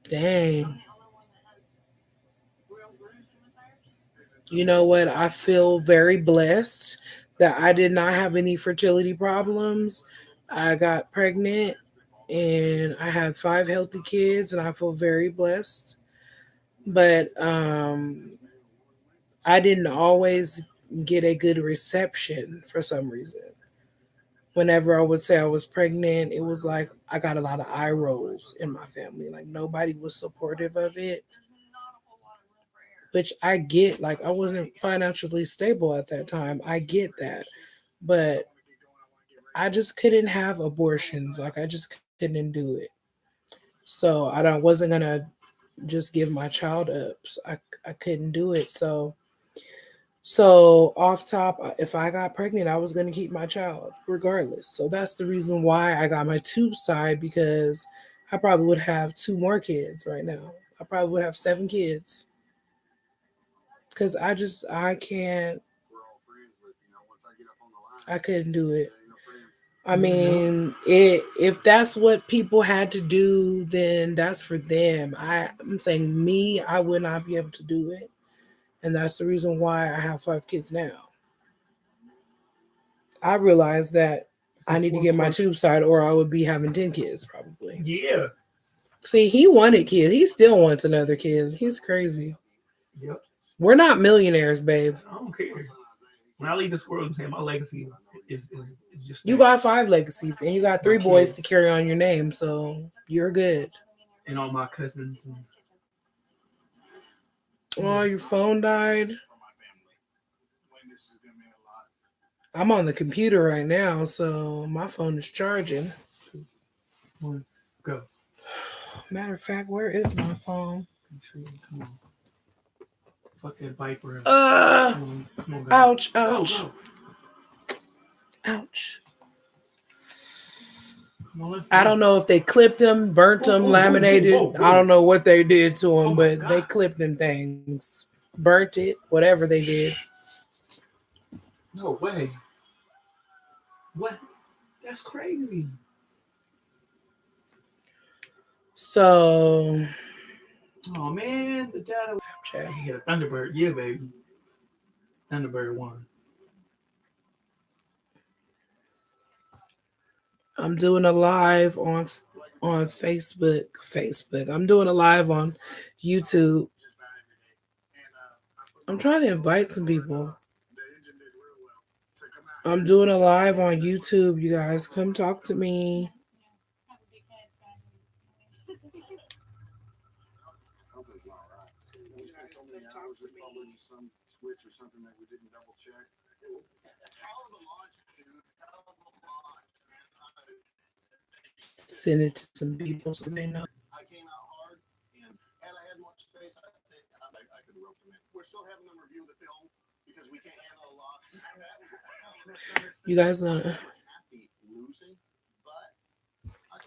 Speaker 1: Dang. You know what? I feel very blessed that I did not have any fertility problems. I got pregnant and I had 5 healthy kids, and I feel very blessed. But I didn't always get a good reception for some reason. Whenever I would say I was pregnant, it was like I got a lot of eye rolls in my family. Like nobody was supportive of it, which I get. Like I wasn't financially stable at that time. I get that. But I just couldn't have abortions. Like I just couldn't do it. So I don't wasn't gonna just give my child up. So I couldn't do it. So off top, if I got pregnant, I was gonna keep my child regardless. So that's the reason why I got my tube side, because I probably would have 2 more kids right now. I probably would have 7 kids because I can't. I couldn't do it. I mean, if that's what people had to do, then that's for them. I'm saying me, I would not be able to do it, and that's the reason why I have 5 kids now. I realized that I need to get my tube side, or I would be having 10 kids probably.
Speaker 2: Yeah.
Speaker 1: See, he wanted kids. He still wants another kid. He's crazy.
Speaker 2: Yep.
Speaker 1: We're not millionaires, babe.
Speaker 2: I don't care. When I leave this world, I'm saying my legacy is just
Speaker 1: You
Speaker 2: that.
Speaker 1: got 5 legacies, and you got 3 boys
Speaker 2: kids.
Speaker 1: to carry on your name, so you're good.
Speaker 2: And all my cousins. And,
Speaker 1: Oh, your phone died. I'm on the computer right now, so my phone is charging.
Speaker 2: 2, 1, go.
Speaker 1: Matter of fact, where is my phone?
Speaker 2: Come on. Fuck that Viper. Come on,
Speaker 1: Ouch,
Speaker 2: go,
Speaker 1: ouch,
Speaker 2: go.
Speaker 1: ouch.
Speaker 2: Come on, let's
Speaker 1: I
Speaker 2: go.
Speaker 1: don't know if they clipped them, burnt them, laminated. I don't know what they did to them, but they clipped them things, burnt it, whatever they did.
Speaker 2: No way. What? That's crazy.
Speaker 1: So,
Speaker 2: Oh man, the data. He hit a Thunderbird. Yeah, baby. Thunderbird won.
Speaker 1: I'm doing a live on Facebook. I'm doing a live on YouTube. I'm trying to invite some people. I'm doing a live on YouTube. You guys come talk to me. Send it to some people so they know. You guys gonna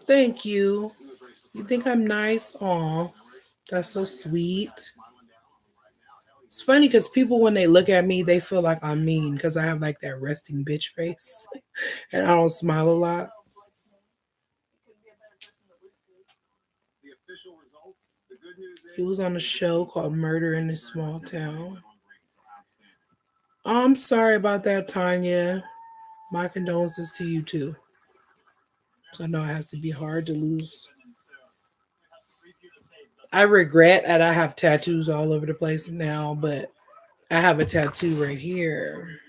Speaker 1: thank you. You think I'm nice? Aw, that's so sweet. It's funny because people, when they look at me, they feel like I'm mean because I have like that resting bitch face and I don't smile a lot. He was on a show called Murder in a Small Town. I'm sorry about that, Tanya. My condolences to you too. So I know it has to be hard to lose. I regret that I have tattoos all over the place now, but I have a tattoo right here.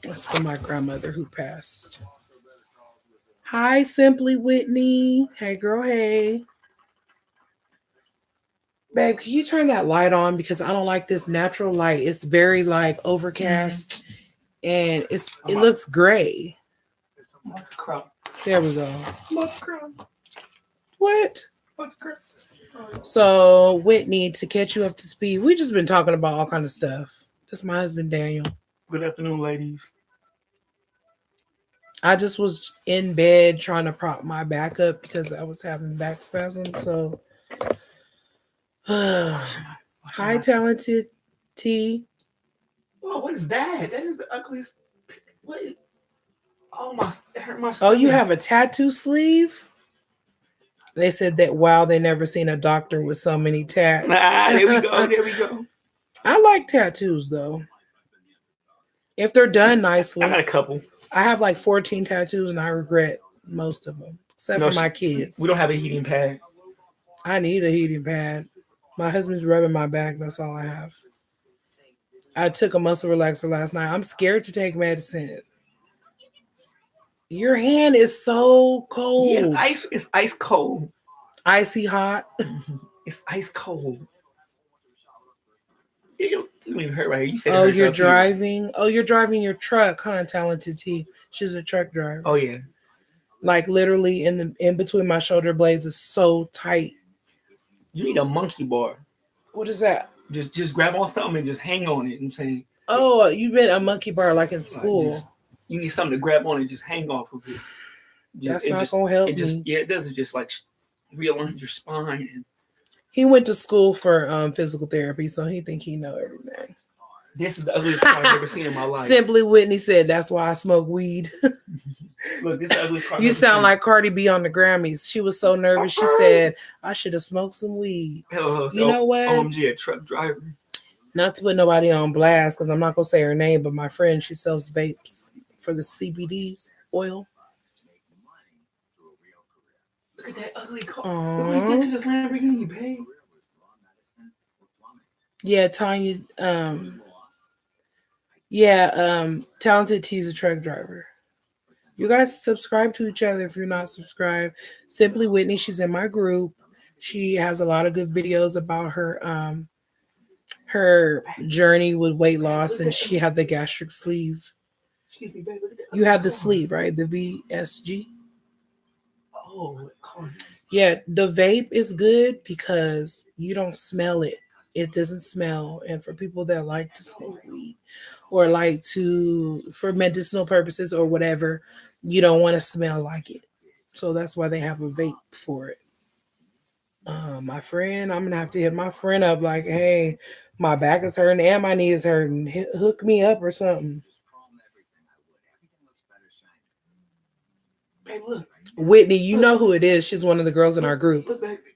Speaker 1: That's for my grandmother who passed. Hi, Simply Whitney. Hey, girl. Hey, babe. Can you turn that light on because I don't like this natural light. It's very like overcast and it looks gray. There we go. What? So Whitney, to catch you up to speed, we just been talking about all kind of stuff. That's my husband Daniel.
Speaker 2: Good afternoon, ladies.
Speaker 1: I just was in bed trying to prop my back up because I was having back spasms. So, hi, talented T.
Speaker 2: Oh, what is that? That is the ugliest. What? Oh my! It hurt my
Speaker 1: Oh,
Speaker 2: stomach.
Speaker 1: you have a tattoo sleeve? They said that wow, they never seen a doctor with so many tats.
Speaker 2: There we go. There we go.
Speaker 1: I like tattoos though. If they're done nicely.
Speaker 2: I got a couple.
Speaker 1: I have like 14 tattoos and I regret most of them, except for my kids.
Speaker 2: We don't have a heating pad.
Speaker 1: I need a heating pad. My husband's rubbing my back. That's all I have. I took a muscle relaxer last night. I'm scared to take medicine. Your hand is so cold.
Speaker 2: Yeah, it's ice cold.
Speaker 1: Icy hot.
Speaker 2: It's ice cold. You don't even hurt right here. You said
Speaker 1: oh, you're driving. Oh, you're driving your truck, huh? Talented T. She's a truck driver.
Speaker 2: Oh yeah.
Speaker 1: Like literally in between my shoulder blades is so tight.
Speaker 2: You need a monkey bar.
Speaker 1: What is that?
Speaker 2: Just grab on something and just hang on it. I'm saying.
Speaker 1: Oh, you meant a monkey bar like in school.
Speaker 2: You need something to grab on and just hang off of it.
Speaker 1: That's not gonna help me.
Speaker 2: It does. It just like realigns your spine. And
Speaker 1: he went to school for physical therapy, so he think he know everything.
Speaker 2: This is the ugliest car I've ever seen in my life.
Speaker 1: Simply Whitney said, "That's why I smoke weed."
Speaker 2: Look, this is the ugliest car.
Speaker 1: You sound like Cardi B on the Grammys. She was so nervous. She said, "I should have smoked some weed."
Speaker 2: You
Speaker 1: know what?
Speaker 2: OMG, a truck driver.
Speaker 1: Not to put nobody on blast, because I'm not gonna say her name, but my friend, she sells vapes for the CBDs oil.
Speaker 2: Look at that ugly car. Look at this Lamborghini, babe.
Speaker 1: Yeah, Tanya. Talented T's a truck driver. You guys subscribe to each other if you're not subscribed. Simply Whitney, she's in my group. She has a lot of good videos about her journey with weight loss, and she had the gastric sleeve. You have the sleeve, right? The VSG.
Speaker 2: Oh,
Speaker 1: yeah. The vape is good because you don't smell it. It doesn't smell, and for people that like to smoke weed or like to for medicinal purposes or whatever, you don't want to smell like it. So that's why they have a vape for it. My friend, I'm gonna have to hit my friend up like, hey, my back is hurting and my knee is hurting. Hook me up or something.
Speaker 2: Babe, look.
Speaker 1: Whitney, you know who it is. She's one of the girls in our group,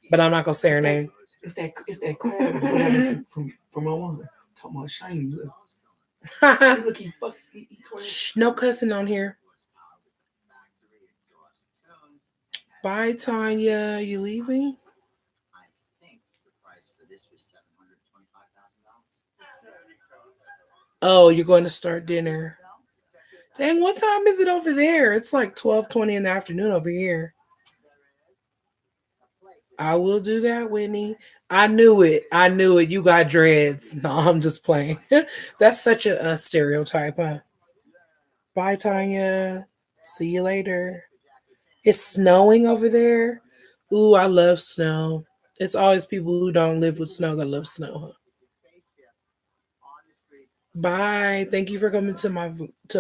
Speaker 1: but I'm not gonna say her name.
Speaker 2: It's that crab from my one. Talking about shiny. Look,
Speaker 1: no cussing on here. Bye, Tanya. You leaving? Oh, you're going to start dinner. Dang, what time is it over there? It's like 12:20 in the afternoon over here. I will do that, Whitney. I knew it. You got dreads. No, I'm just playing. That's such a stereotype, huh? Bye, Tanya. See you later. It's snowing over there. Ooh, I love snow. It's always people who don't live with snow that love snow, huh? Bye. Thank you for coming to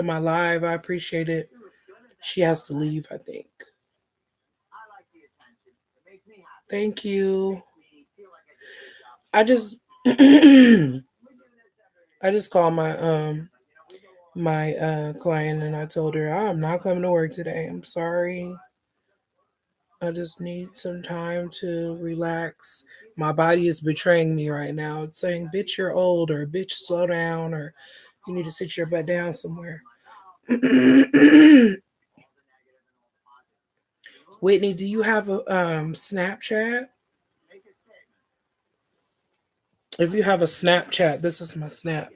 Speaker 1: my live. I appreciate it. She has to leave, I think. Thank you. I just I just called my client and I told her I'm not coming to work today. I'm sorry. I just need some time to relax. My body is betraying me right now. It's saying, bitch, you're old, or bitch, slow down, or you need to sit your butt down somewhere. Whitney, do you have a Snapchat? If you have a Snapchat, this is my snap.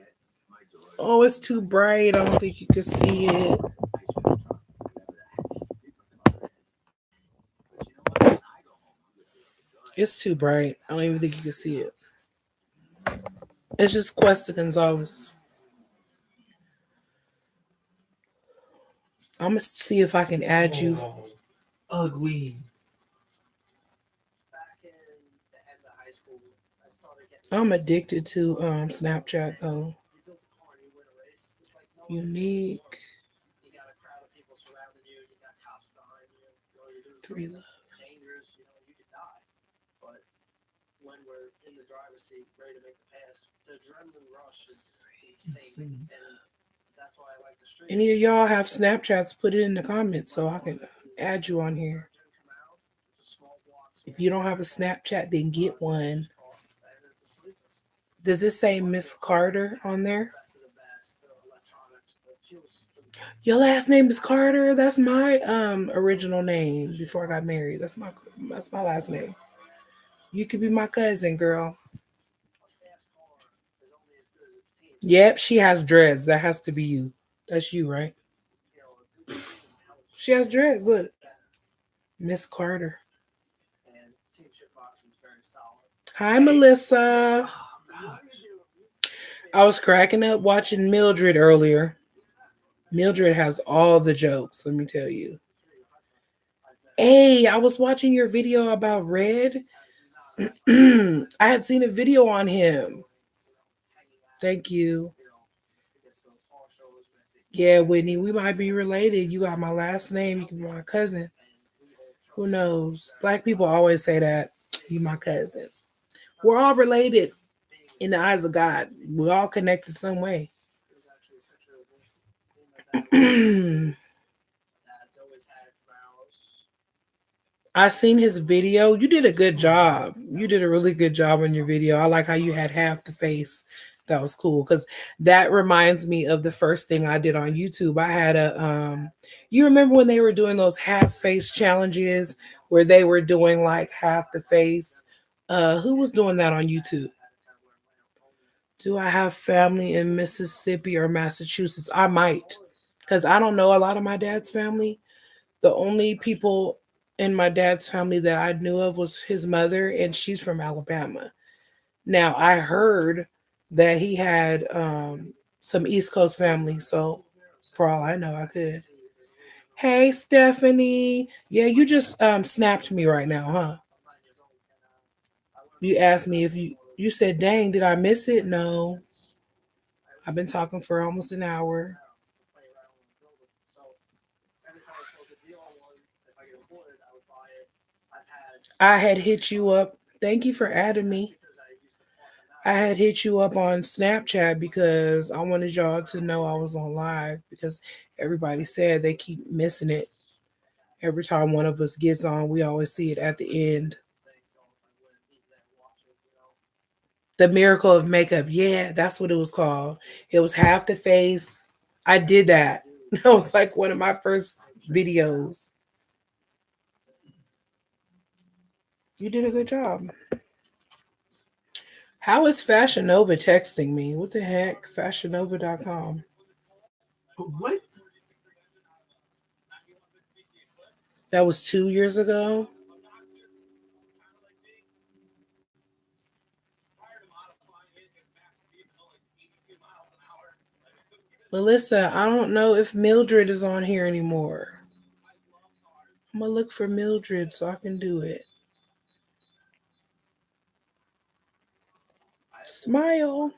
Speaker 1: Oh, it's too bright. I don't think you can see it. It's too bright. I don't even think you can see it. It's just Cuesta Gonzalez. I'm gonna see if I can add you.
Speaker 2: Oh, ugly.
Speaker 1: I'm addicted to Snapchat though. Unique. Three love. Any of y'all have Snapchats? Put it in the comments so I can add you on here. If you don't have a Snapchat, then get one. Does it say Miss Carter on there? Your last name is Carter. That's my original name before I got married. That's my last name. You could be my cousin, girl. Yep, she has dreads. That has to be you. That's you, right? She has dreads. Look, Miss Carter. Hi, Melissa. I was cracking up watching Mildred earlier. Mildred has all the jokes, let me tell you. Hey, I was watching your video about Red. I had seen a video on him. Thank you. Yeah, Whitney, we might be related. You got my last name. You can be my cousin. Who knows? Black people always say that. You my cousin. We're all related in the eyes of God. We're all connected some way. I seen his video. You did a good job. You did a really good job on your video. I like how you had half the face. That was cool because that reminds me of the first thing I did on YouTube. I had you remember when they were doing those half face challenges where they were doing like half the face? Who was doing that on YouTube? Do I have family in Mississippi or Massachusetts? I might, because I don't know a lot of my dad's family. The only people in my dad's family that I knew of was his mother, and she's from Alabama. Now, I heard that he had some East Coast family, so for all I know, I could. Hey, Stephanie. Yeah, you just snapped me right now, huh? You asked me if you said, dang, did I miss it? No. I've been talking for almost an hour. I had hit you up. Thank you for adding me. I had hit you up on Snapchat because I wanted y'all to know I was on live because everybody said they keep missing it. Every time one of us gets on, we always see it at the end. The Miracle of Makeup. Yeah, that's what it was called. It was half the face. I did that. That was like one of my first videos. You did a good job. How is Fashion Nova texting me? What the heck? FashionNova.com.
Speaker 2: What?
Speaker 1: That was 2 years ago. Melissa, I don't know if Mildred is on here anymore. I'm going to look for Mildred so I can do it. Smile.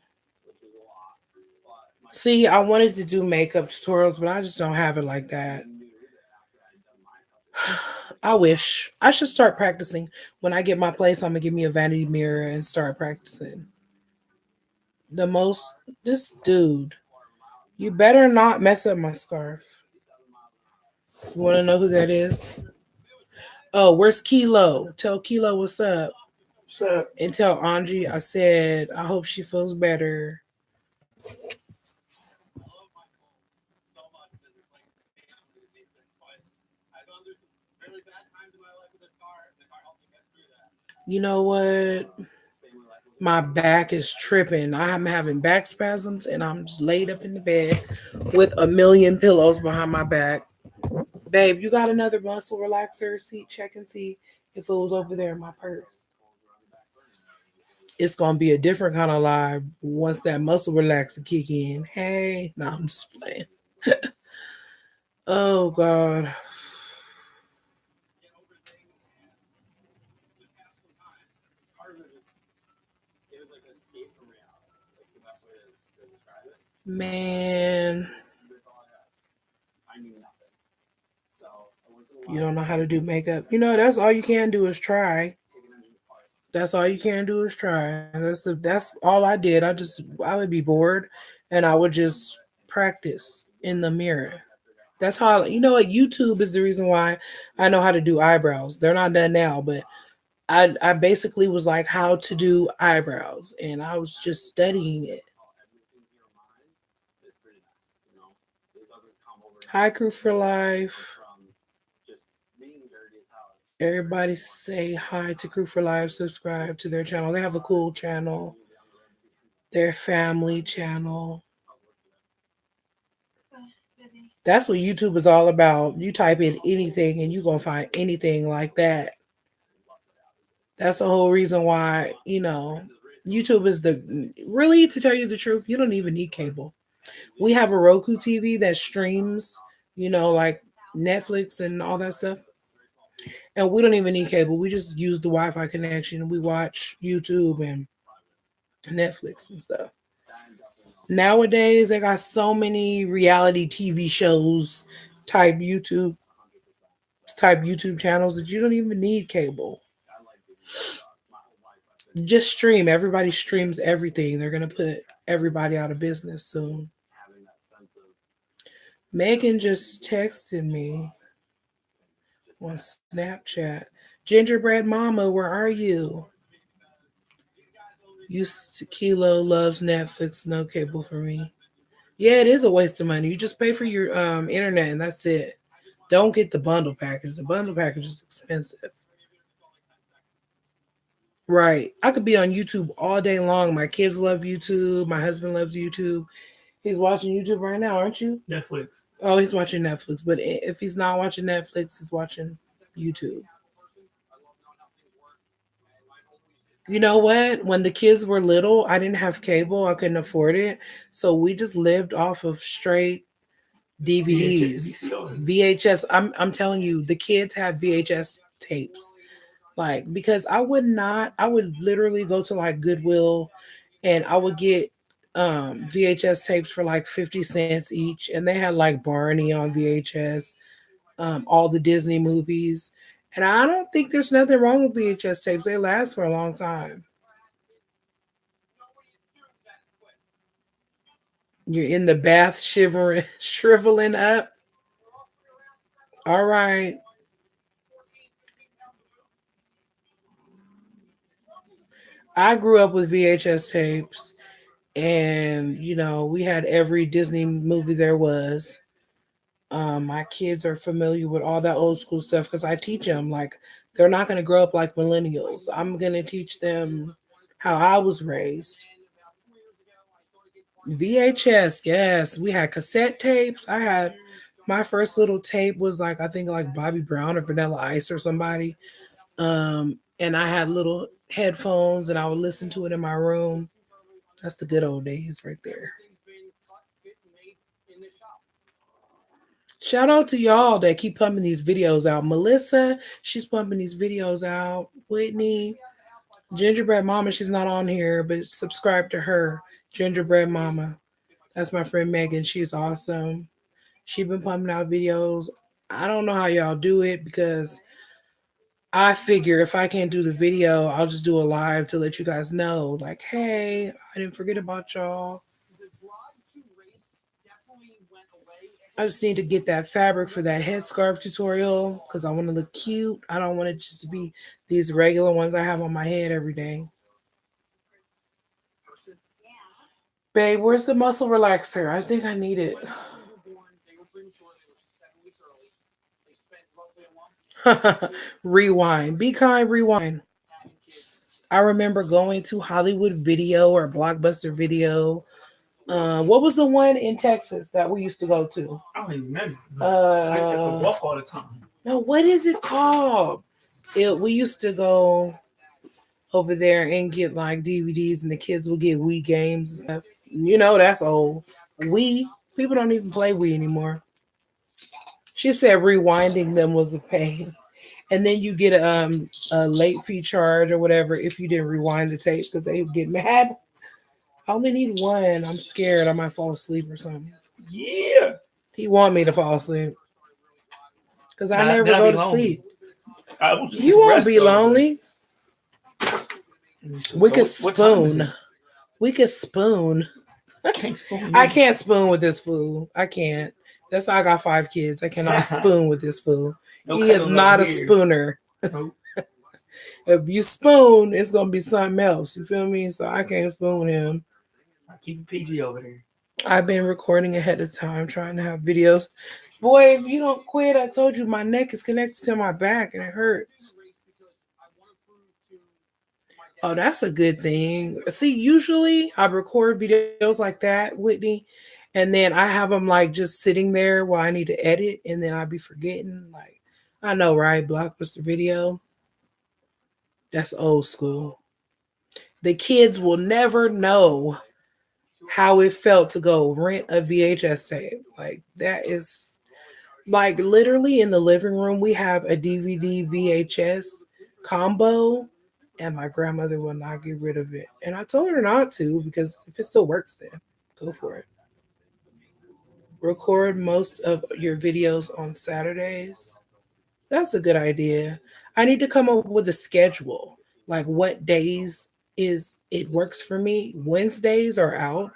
Speaker 1: See, I wanted to do makeup tutorials, but I just don't have it like that. I wish I should start practicing. When I get my place, I'm gonna give me a vanity mirror and start practicing. The most, this dude, you better not mess up my scarf. You want to know who that is? Oh, where's Kilo? Tell Kilo what's up.
Speaker 2: So
Speaker 1: And tell Angie I said I hope she feels better. You know what? My back is tripping. I'm having back spasms and I'm just laid up in the bed with a million pillows behind my back. Babe, you got another muscle relaxer? See, check and see if it was over there in my purse. It's gonna be a different kind of live once that muscle relaxer kick in. Hey, no, I'm just playing. Oh God. Man, you don't know how to do makeup. You know, that's all you can do is try. That's all you can do is try. That's all I did. I would be bored and I would just practice in the mirror. That's how you know what YouTube is the reason why I know how to do eyebrows. They're not done now, but I basically was like how to do eyebrows and I was just studying it. Hi crew for life. Everybody say hi to Crew for Life. Subscribe to their channel. They have a cool channel. Their family channel. That's what YouTube is all about. You type in anything and you're gonna find anything like that. That's the whole reason why, YouTube is the really to tell you the truth, you don't even need cable. We have a Roku TV that streams, like Netflix and all that stuff. And we don't even need cable. We just use the Wi-Fi connection. We watch YouTube and Netflix and stuff. Nowadays, they got so many reality TV shows, type YouTube, type YouTube channels that you don't even need cable. Just stream. Everybody streams everything. They're gonna put everybody out of business soon. Megan just texted me on Snapchat. Gingerbread Mama, where are you? Used to Kilo loves Netflix, no cable for me. Yeah, it is a waste of money. You just pay for your internet and that's it. Don't get the bundle package. The bundle package is expensive. Right. I could be on YouTube all day long. My kids love YouTube. My husband loves YouTube. He's watching YouTube right now, aren't you?
Speaker 2: Netflix.
Speaker 1: Oh, he's watching Netflix. But if he's not watching Netflix, he's watching YouTube. You know what? When the kids were little, I didn't have cable. I couldn't afford it. So we just lived off of straight DVDs, VHS. I'm telling you, the kids have VHS tapes. Like because I would literally go to like Goodwill and I would get VHS tapes for like 50 cents each and they had like Barney on VHS, all the Disney movies. And I don't think there's nothing wrong with VHS tapes. They last for a long time. You're in the bath shivering, shriveling up. All right. I grew up with VHS tapes, and we had every Disney movie there was. My kids are familiar with all that old school stuff because I teach them like they're not going to grow up like millennials. I'm going to teach them how I was raised. VHS, yes, we had cassette tapes. I had my first little tape was like I think like Bobby Brown or Vanilla Ice or somebody. And I had little headphones and I would listen to it in my room. That's the good old days right there. Shout out to y'all that keep pumping these videos out. Melissa, she's pumping these videos out. Whitney, Gingerbread Mama, she's not on here, but subscribe to her. Gingerbread Mama. That's my friend Megan. She's awesome. She's been pumping out videos. I don't know how y'all do it because I figure if I can't do the video, I'll just do a live to let you guys know, like, hey, I didn't forget about y'all. I just need to get that fabric for that headscarf tutorial because I want to look cute. I don't want it just to be these regular ones I have on my head every day. Babe, where's the muscle relaxer? I think I need it. Rewind. Be kind, rewind. I remember going to Hollywood Video or Blockbuster Video. What was the one in Texas that we used to go to?
Speaker 2: I don't even remember. I used to have to walk all the time.
Speaker 1: No, what is it called? We used to go over there and get like DVDs, and the kids would get Wii games and stuff. You know, that's old. Wii. People don't even play Wii anymore. She said rewinding them was a pain. And then you get a late fee charge or whatever if you didn't rewind the tape because they would get mad. I only need one. I'm scared I might fall asleep or something.
Speaker 2: Yeah.
Speaker 1: He want me to fall asleep because I never go to sleep. You won't be lonely. We could spoon. We could spoon. I can't spoon with this fool. I can't. That's why I got 5 kids. I cannot spoon with this fool. He is not a spooner. Nope. If you spoon, it's gonna be something else. You feel me? So I can't spoon him.
Speaker 2: I keep PG over there.
Speaker 1: I've been recording ahead of time, trying to have videos. Boy, if you don't quit, I told you my neck is connected to my back and it hurts. Oh, that's a good thing. See, usually I record videos like that, Whitney, and then I have them like just sitting there while I need to edit, and then I'd be forgetting. Like, I know, right? Blockbuster Video. That's old school. The kids will never know how it felt to go rent a VHS tape. Like, that is like literally in the living room, we have a DVD VHS combo, and my grandmother will not get rid of it. And I told her not to because if it still works, then go for it. Record most of your videos on Saturdays. That's a good idea. I need to come up with a schedule, like what days is it works for me. Wednesdays are out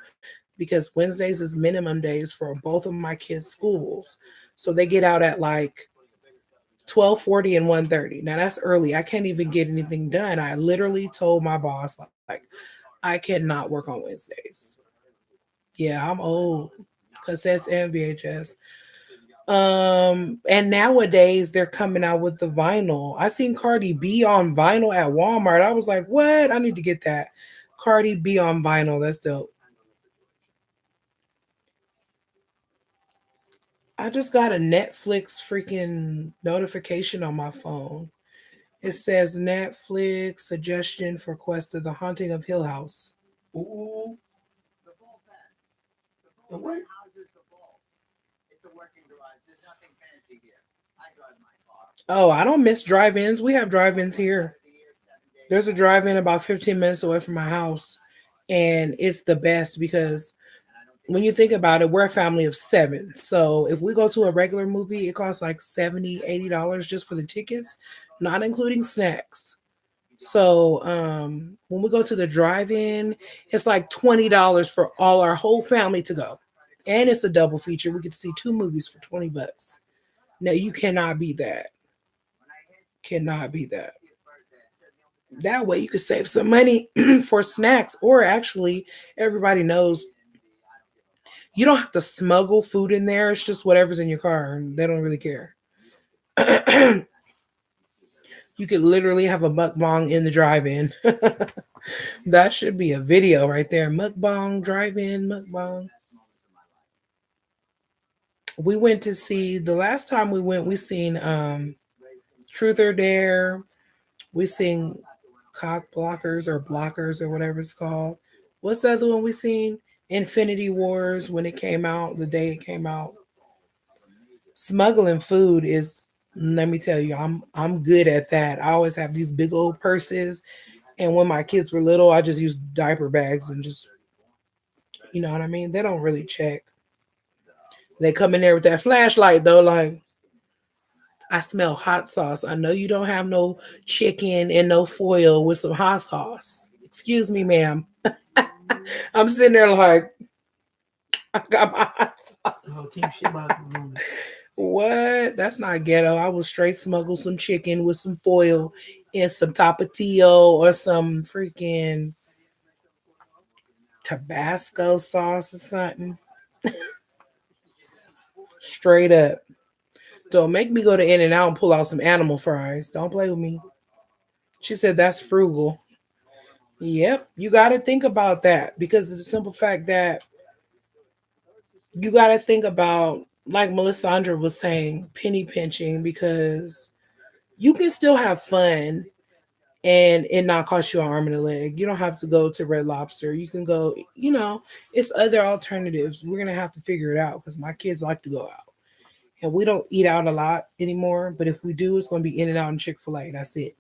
Speaker 1: because Wednesdays is minimum days for both of my kids' schools. So they get out at like 12:40 and 1:30. Now that's early. I can't even get anything done. I literally told my boss like I cannot work on Wednesdays. Yeah, I'm old. Cassettes and VHS. And nowadays they're coming out with the vinyl. I seen Cardi B on vinyl at Walmart. I was like, what? I need to get that. Cardi B on vinyl. That's dope. I just got a Netflix freaking notification on my phone. It says Netflix suggestion for Quest of the Haunting of Hill House.
Speaker 2: Ooh. The what?
Speaker 1: Oh, I don't miss drive-ins. We have drive-ins here. There's a drive-in about 15 minutes away from my house, and it's the best because when you think about it, we're a family of 7. So if we go to a regular movie, it costs like $70, $80 just for the tickets, not including snacks. So when we go to the drive-in, it's like $20 for all our whole family to go. And it's a double feature. We get to see 2 movies for $20. Now you cannot beat that. Cannot beat that. That way you could save some money for snacks, or actually everybody knows you don't have to smuggle food in there. It's just whatever's in your car and they don't really care. You could literally have a mukbang in the drive-in. That should be a video right there. Mukbang, drive-in, mukbang. We went to see, the last time we went, we seen Truth or Dare. We seen Cock Blockers or Blockers or whatever it's called. What's the other one we seen? Infinity Wars when it came out, the day it came out. Smuggling food is, let me tell you, I'm good at that. I always have these big old purses, and when my kids were little, I just used diaper bags and just, you know what I mean? They don't really check. They come in there with that flashlight though, like, I smell hot sauce. I know you don't have no chicken and no foil with some hot sauce. Excuse me, ma'am. I'm sitting there like, I got my hot
Speaker 2: Oh,
Speaker 1: sauce.
Speaker 2: team shit about it.
Speaker 1: What? That's not ghetto. I will straight smuggle some chicken with some foil and some tapatio or some freaking Tabasco sauce or something. Straight up. Don't make me go to In and Out and pull out some animal fries. Don't play with me. She said that's frugal. Yep, you got to think about that because of the simple fact that you got to think about, like Melisandre was saying, penny pinching because you can still have fun and it not cost you an arm and a leg. You don't have to go to Red Lobster. You can go, it's other alternatives. We're going to have to figure it out because my kids like to go out. And we don't eat out a lot anymore, but if we do, it's going to be In and Out and Chick-fil-A. That's it.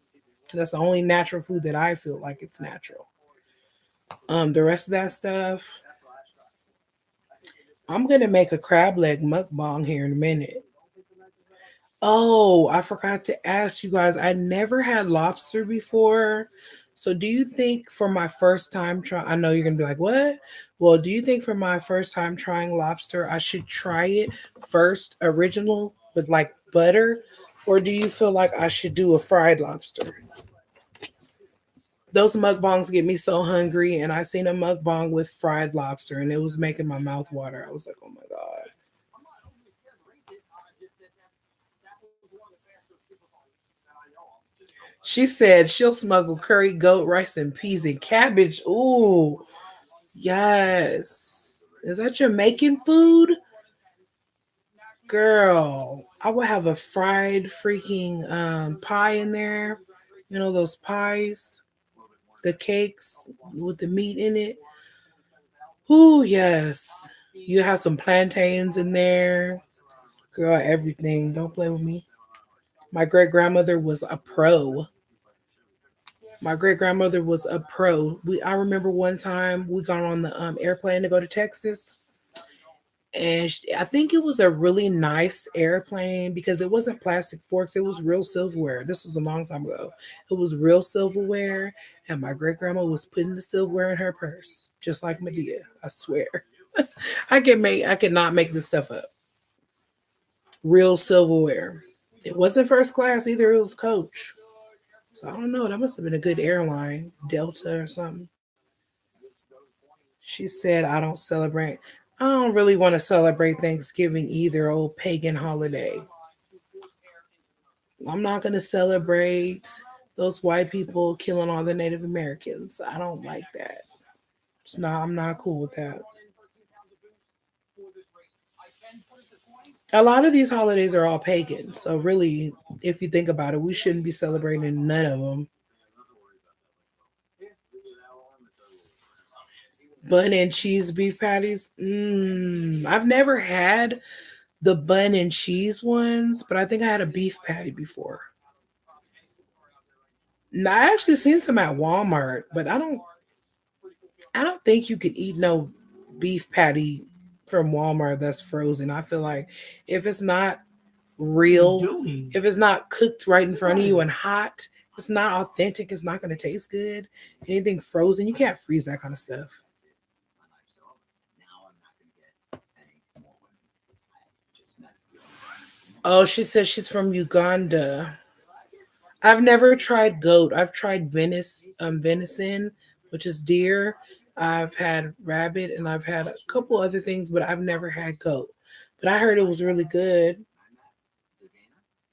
Speaker 1: That's the only natural food that I feel like it's natural. The rest of that stuff, I'm gonna make a crab leg mukbang here in a minute. Oh, I forgot to ask you guys. I never had lobster before. So do you think for my first time try I know you're gonna be like, what? Well, do you think for my first time trying lobster, I should try it first original with like butter? Or do you feel like I should do a fried lobster? Those mukbangs get me so hungry, and I seen a mukbang with fried lobster, and it was making my mouth water. I was like, "Oh my god!" She said she'll smuggle curry, goat rice, and peas and cabbage. Ooh, yes. Is that Jamaican food, girl? I would have a fried freaking pie in there. You know those pies, the cakes with the meat in it. Ooh, yes. You have some plantains in there. Girl, everything. Don't play with me. My great grandmother was a pro. My great grandmother was a pro. I remember one time we got on the airplane to go to Texas, and I think it was a really nice airplane because it wasn't plastic forks; it was real silverware. This was a long time ago. It was real silverware, and my great grandma was putting the silverware in her purse, just like Medea. I swear, I could not make this stuff up. Real silverware. It wasn't first class either. It was coach. So I don't know. That must have been a good airline, Delta or something. She said, I don't celebrate. I don't really want to celebrate Thanksgiving either, old pagan holiday. I'm not going to celebrate those white people killing all the Native Americans. I don't like that. I'm not cool with that. A lot of these holidays are all pagan. So really, if you think about it, we shouldn't be celebrating none of them. Bun and cheese beef patties. I've never had the bun and cheese ones, but I think I had a beef patty before. Now, I actually seen some at Walmart, but I don't think you could eat no beef patty from Walmart that's frozen. I feel like if it's not
Speaker 2: What are you
Speaker 1: real,
Speaker 2: doing?
Speaker 1: if it's not cooked right in front of you
Speaker 2: Right.
Speaker 1: and hot, it's not authentic, it's not going to taste good. Anything frozen, you can't freeze that kind of stuff. Oh, she says she's from Uganda. I've never tried goat. I've tried venison, which is deer. I've had rabbit, and I've had a couple other things, but I've never had goat. But I heard it was really good.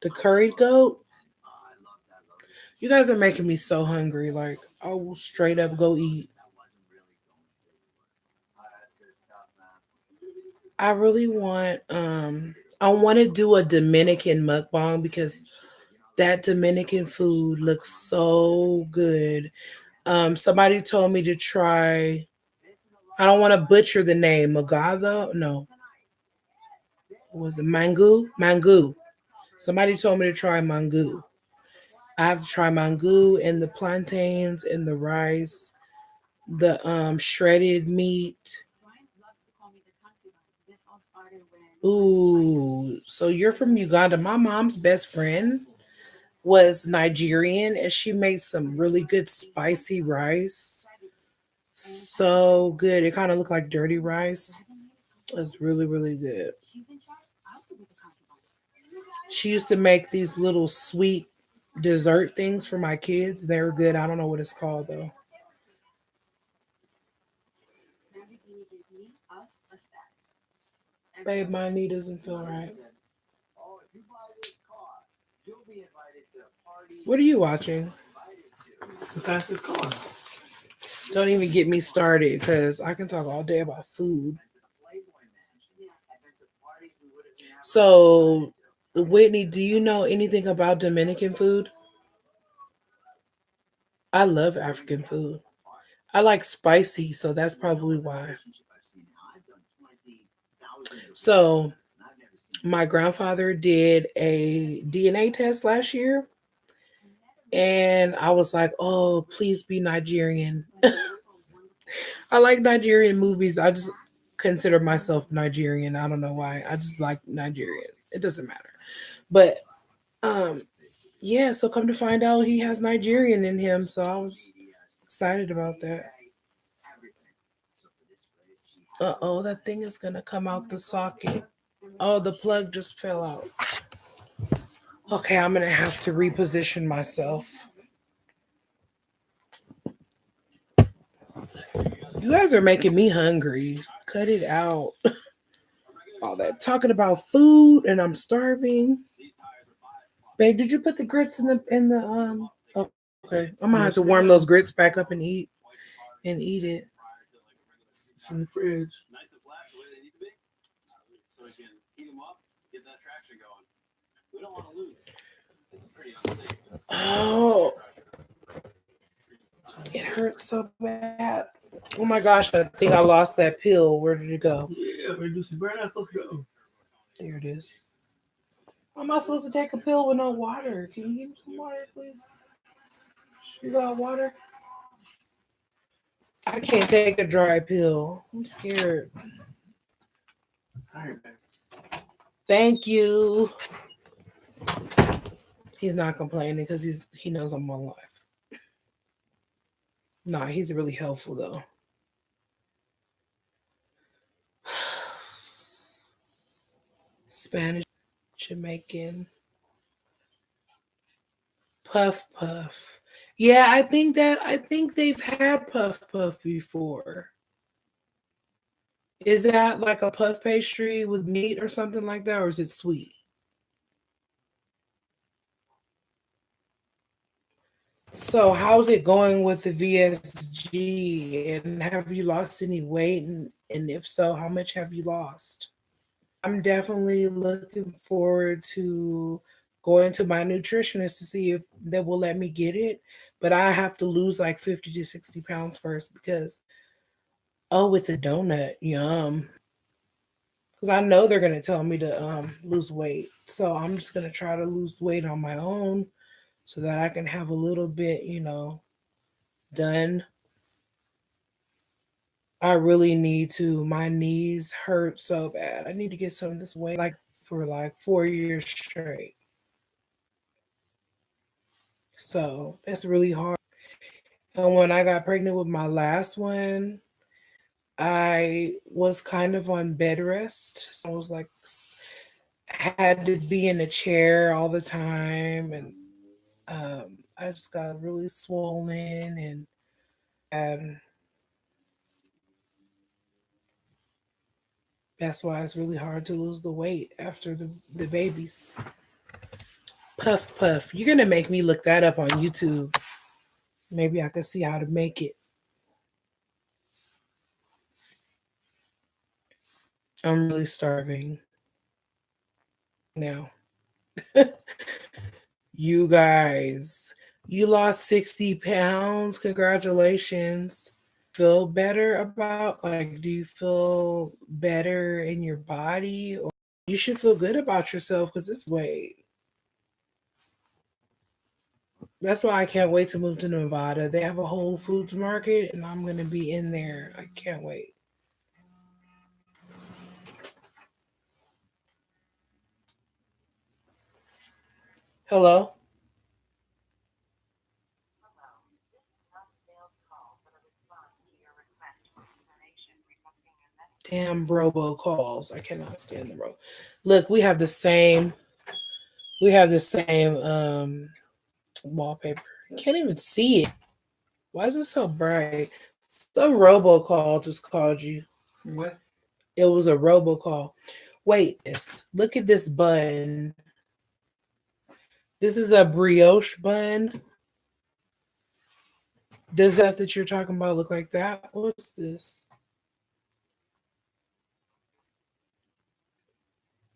Speaker 1: The curried goat. You guys are making me so hungry. Like I will straight up go eat. I really want. I want to do a Dominican mukbang because that Dominican food looks so good. Somebody told me to try. I don't want to butcher the name. Magada? No. What was it? Mango? Mango. Somebody told me to try mango. I have to try mango and the plantains and the rice, the shredded meat. Ooh, So you're from Uganda. My mom's best friend was Nigerian and she made some really good spicy rice. So good. It kind of looked like dirty rice. It's really, really good. She used to make these little sweet dessert things for my kids. They were good. I don't know what it's called though. Babe, my knee doesn't feel right. What are you watching?
Speaker 2: The fastest car.
Speaker 1: Don't even get me started because I can talk all day about food. So, Whitney, do you know anything about Dominican food? I love African food. I like spicy, so that's probably why. So, my grandfather did a DNA test last year, and I was like, oh, please be Nigerian. I like Nigerian movies. I just consider myself Nigerian. I don't know why. I just like Nigerian. It doesn't matter. But um yeah, so come to find out he has Nigerian in him. So I was excited about that. Uh-oh, that thing is gonna come out the socket. Oh, the plug just fell out. Okay, I'm gonna have to reposition myself. You guys are making me hungry. Cut it out. All that talking about food and I'm starving. Babe, did you put the grits in the okay. I'm gonna have to warm those grits back up and eat it.
Speaker 2: It's in the fridge.
Speaker 1: Oh, it hurts so bad. Oh my gosh, I think I lost that pill. Where did it go?
Speaker 2: Yeah, we're doing some burn outs. Let's go.
Speaker 1: There it is. How am I supposed to take a pill with no water? Can you give me some water, please? You got water? I can't take a dry pill. I'm scared.
Speaker 2: All right, babe.
Speaker 1: Thank you. He's not complaining because he knows I'm alive. Nah, he's really helpful though. Spanish, Jamaican, Puff Puff. Yeah, I think they've had Puff Puff before. Is that like a puff pastry with meat or something like that, or is it sweet? So how's it going with the VSG? And have you lost any weight? And if so, how much have you lost? I'm definitely looking forward to going to my nutritionist to see if they will let me get it. But I have to lose like 50 to 60 pounds first because, oh, it's a donut. Yum. Because I know they're going to tell me to lose weight. So I'm just going to try to lose weight on my own so that I can have a little bit, done. I really need to. My knees hurt so bad. I need to get some of this weight like for like 4 years straight. So that's really hard. And when I got pregnant with my last one, I was kind of on bed rest. So I was like, had to be in a chair all the time. And I just got really swollen and that's why it's really hard to lose the weight after the babies. Puff Puff. You're going to make me look that up on YouTube. Maybe I can see how to make it. I'm really starving now. You guys, you lost 60 pounds. Congratulations. Feel better about, like, do you feel better in your body? Or you should feel good about yourself because it's weight. That's why I can't wait to move to Nevada. They have a Whole Foods market and I'm going to be in there. I can't wait. Hello? Damn robocalls. I cannot stand the robo. Look, we have the same wallpaper. Can't even see it. Why is it so bright? Some robocall just called you.
Speaker 2: What?
Speaker 1: It was a robocall. Wait, look at this bun. This is a brioche bun. Does that you're talking about look like that? What's this?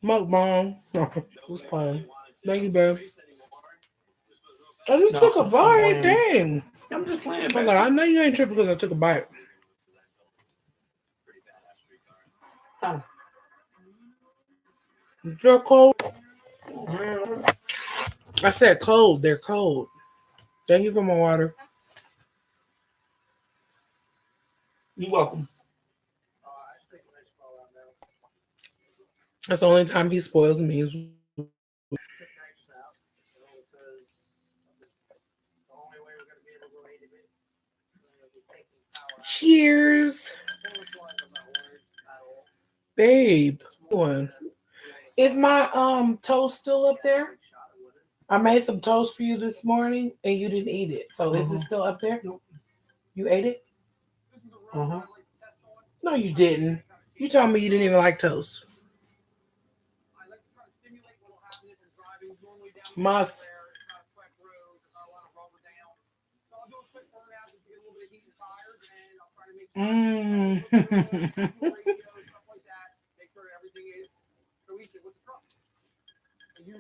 Speaker 1: Mukbang. It was fun. Thank you, babe. I just took a bite. Dang.
Speaker 2: I'm just playing.
Speaker 1: I was like, I know you ain't tripping because I took a bite.
Speaker 2: Huh.
Speaker 1: You're cold. I said cold. They're cold. Thank you for my water.
Speaker 2: You're welcome.
Speaker 1: That's the only time he spoils me. Cheers, babe. One. Is my toast still up there? I made some toast for you this morning and you didn't eat it. So is it still up there? You ate it?
Speaker 2: Uh-huh.
Speaker 1: No, you didn't. You told me you didn't even like toast. Must. Mm.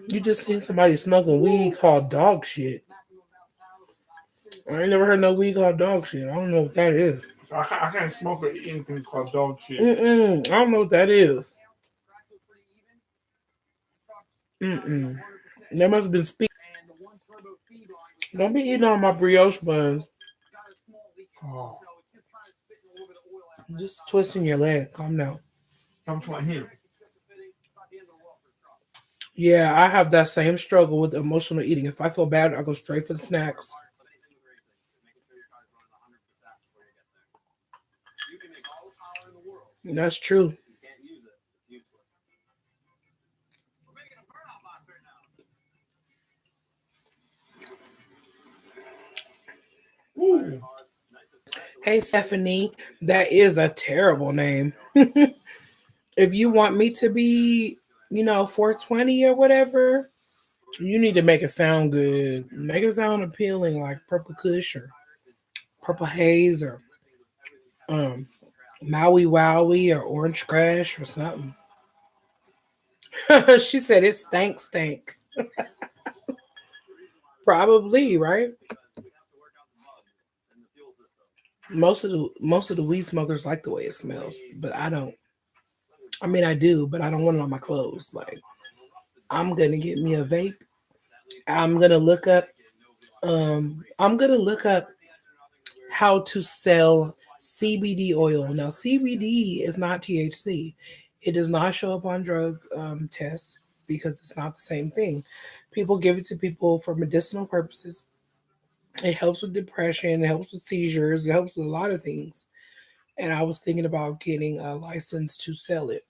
Speaker 1: You just seen somebody smoking weed called dog shit. I ain't never heard no weed called dog shit. I don't know what that is.
Speaker 2: I can't smoke or eat anything called dog shit.
Speaker 1: I don't know what that is. They must have been speaking. Don't be eating all my brioche buns.
Speaker 2: Oh.
Speaker 1: Just twisting your leg. Calm down.
Speaker 2: I'm trying here.
Speaker 1: Yeah, I have that same struggle with emotional eating. If I feel bad, I go straight for the snacks. That's true.
Speaker 2: Ooh.
Speaker 1: Hey, Stephanie, that is a terrible name. If you want me to be, 420 or whatever, you need to make it sound good. Make it sound appealing, like Purple Kush or Purple Haze or um, Maui Wowie or Orange Crash or something. She said it stank. Probably, right? Most of the weed smokers like the way it smells, but I don't. I mean, I do, but I don't want it on my clothes. Like, I'm gonna get me a vape. I'm gonna look up. I'm gonna look up how to sell CBD oil. Now, CBD is not THC. It does not show up on drug tests because it's not the same thing. People give it to people for medicinal purposes. It helps with depression. It helps with seizures. It helps with a lot of things. And I was thinking about getting a license to sell it.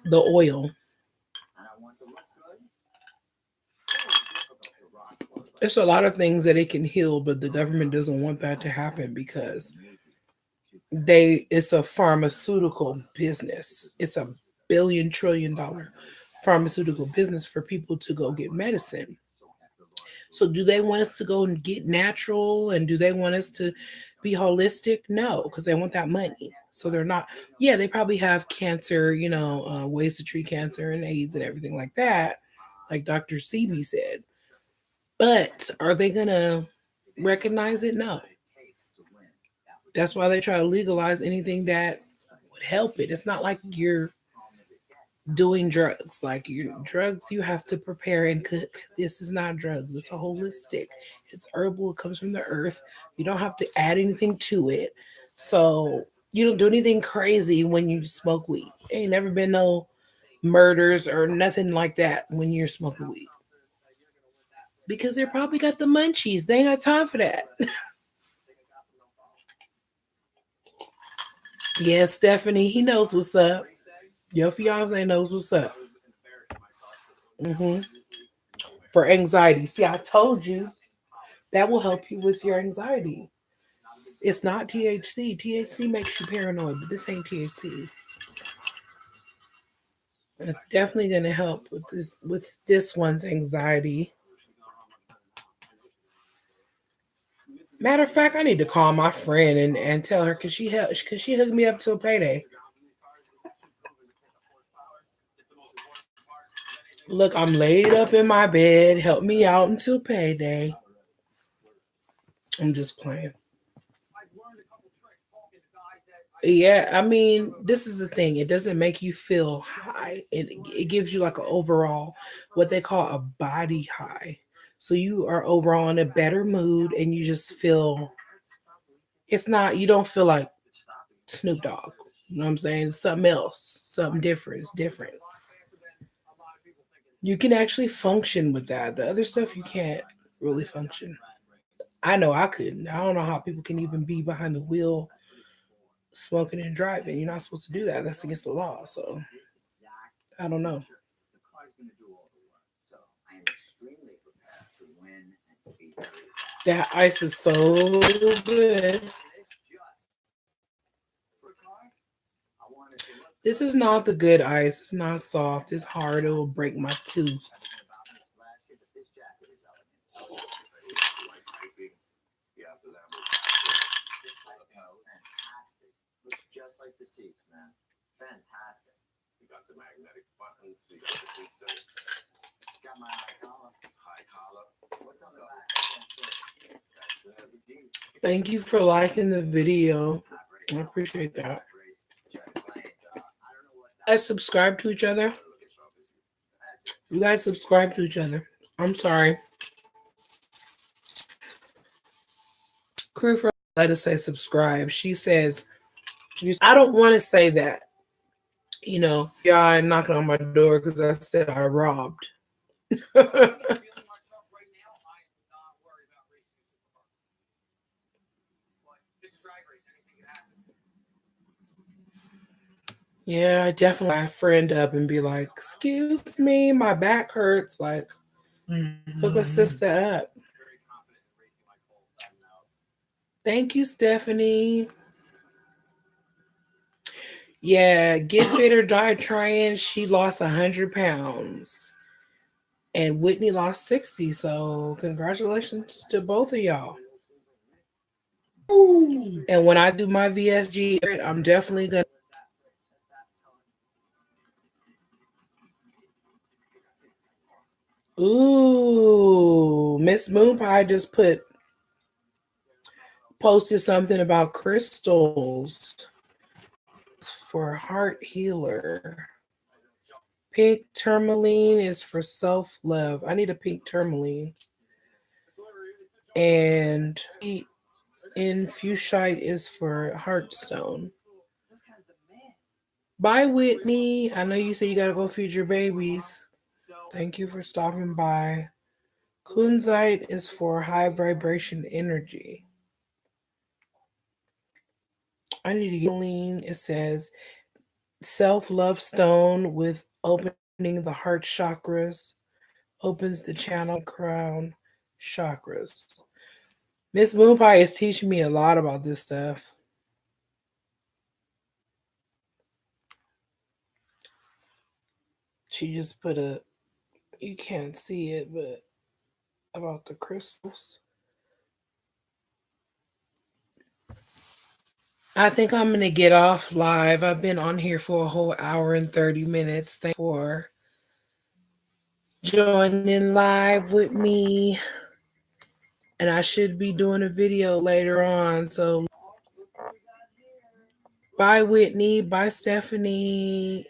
Speaker 1: The oil. There's a lot of things that it can heal, but the government doesn't want that to happen because it's a pharmaceutical business. It's a billion-trillion-dollar pharmaceutical business for people to go get medicine. So do they want us to go and get natural and do they want us to be holistic? No, because they want that money. So they're not, yeah, they probably have cancer, ways to treat cancer and AIDS and everything like that, like Dr. Sebi said. But are they going to recognize it? No. That's why they try to legalize anything that would help it. It's not like you're doing drugs. Like drugs, you have to prepare and cook. This is not drugs. It's a holistic. It's herbal. It comes from the earth. You don't have to add anything to it. So you don't do anything crazy when you smoke weed. Ain't never been no murders or nothing like that when you're smoking weed. Because they probably got the munchies. They ain't got time for that. Yeah, Stephanie, he knows what's up. Your fiance knows what's up. Hmm. For anxiety. See, I told you that will help you with your anxiety. It's not THC. THC makes you paranoid, but this ain't THC. It's definitely going to help with this one's anxiety. Matter of fact, I need to call my friend and tell her because she hooked me up till payday. Look, I'm laid up in my bed. Help me out until payday. I'm just playing. Yeah, I mean, this is the thing. It doesn't make you feel high. It gives you like an overall, what they call a body high. So you are overall in a better mood and you just feel, it's not, you don't feel like Snoop Dogg. You know what I'm saying? It's something else, something different. It's different. You can actually function with that. The other stuff you can't really function. I know I couldn't. I don't know how people can even be behind the wheel smoking and driving. You're not supposed to do that. That's against the law. So I don't know. That ice is so good. This is not the good ice. It's not soft. It's hard. It will break my tooth. Thank you for liking the video. I appreciate that. I subscribe to each other. You guys subscribe to each other. I'm sorry. Crew for let us say subscribe. She says, I don't want to say that. You know, y'all knocking on my door because I said I robbed. Yeah, I definitely my friend up and be like, excuse me, my back hurts. Like, hook a sister up. Thank you, Stephanie. Yeah, Get Fit or Die trying. She lost 100 pounds. And Whitney lost 60. So congratulations to both of y'all. And when I do my VSG, I'm definitely gonna. Ooh, Miss Moon Pie just posted something about crystals for heart healer. Pink tourmaline is for self love. I need a pink tourmaline. And in fuchsite is for heartstone. Bye, Whitney. I know you said you gotta go feed your babies. Thank you for stopping by. Kunzite is for high vibration energy. I need to get lean. It says self-love stone with opening the heart chakras, opens the channel crown chakras. Miss Moonpie is teaching me a lot about this stuff. She just put you can't see it, but about the crystals. I think I'm going to get off live. I've been on here for a whole hour and 30 minutes. Thank you for joining live with me. And I should be doing a video later on. So bye, Whitney. Bye, Stephanie.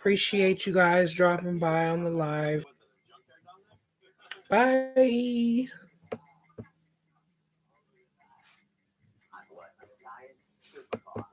Speaker 1: Appreciate you guys dropping by on the live. Bye.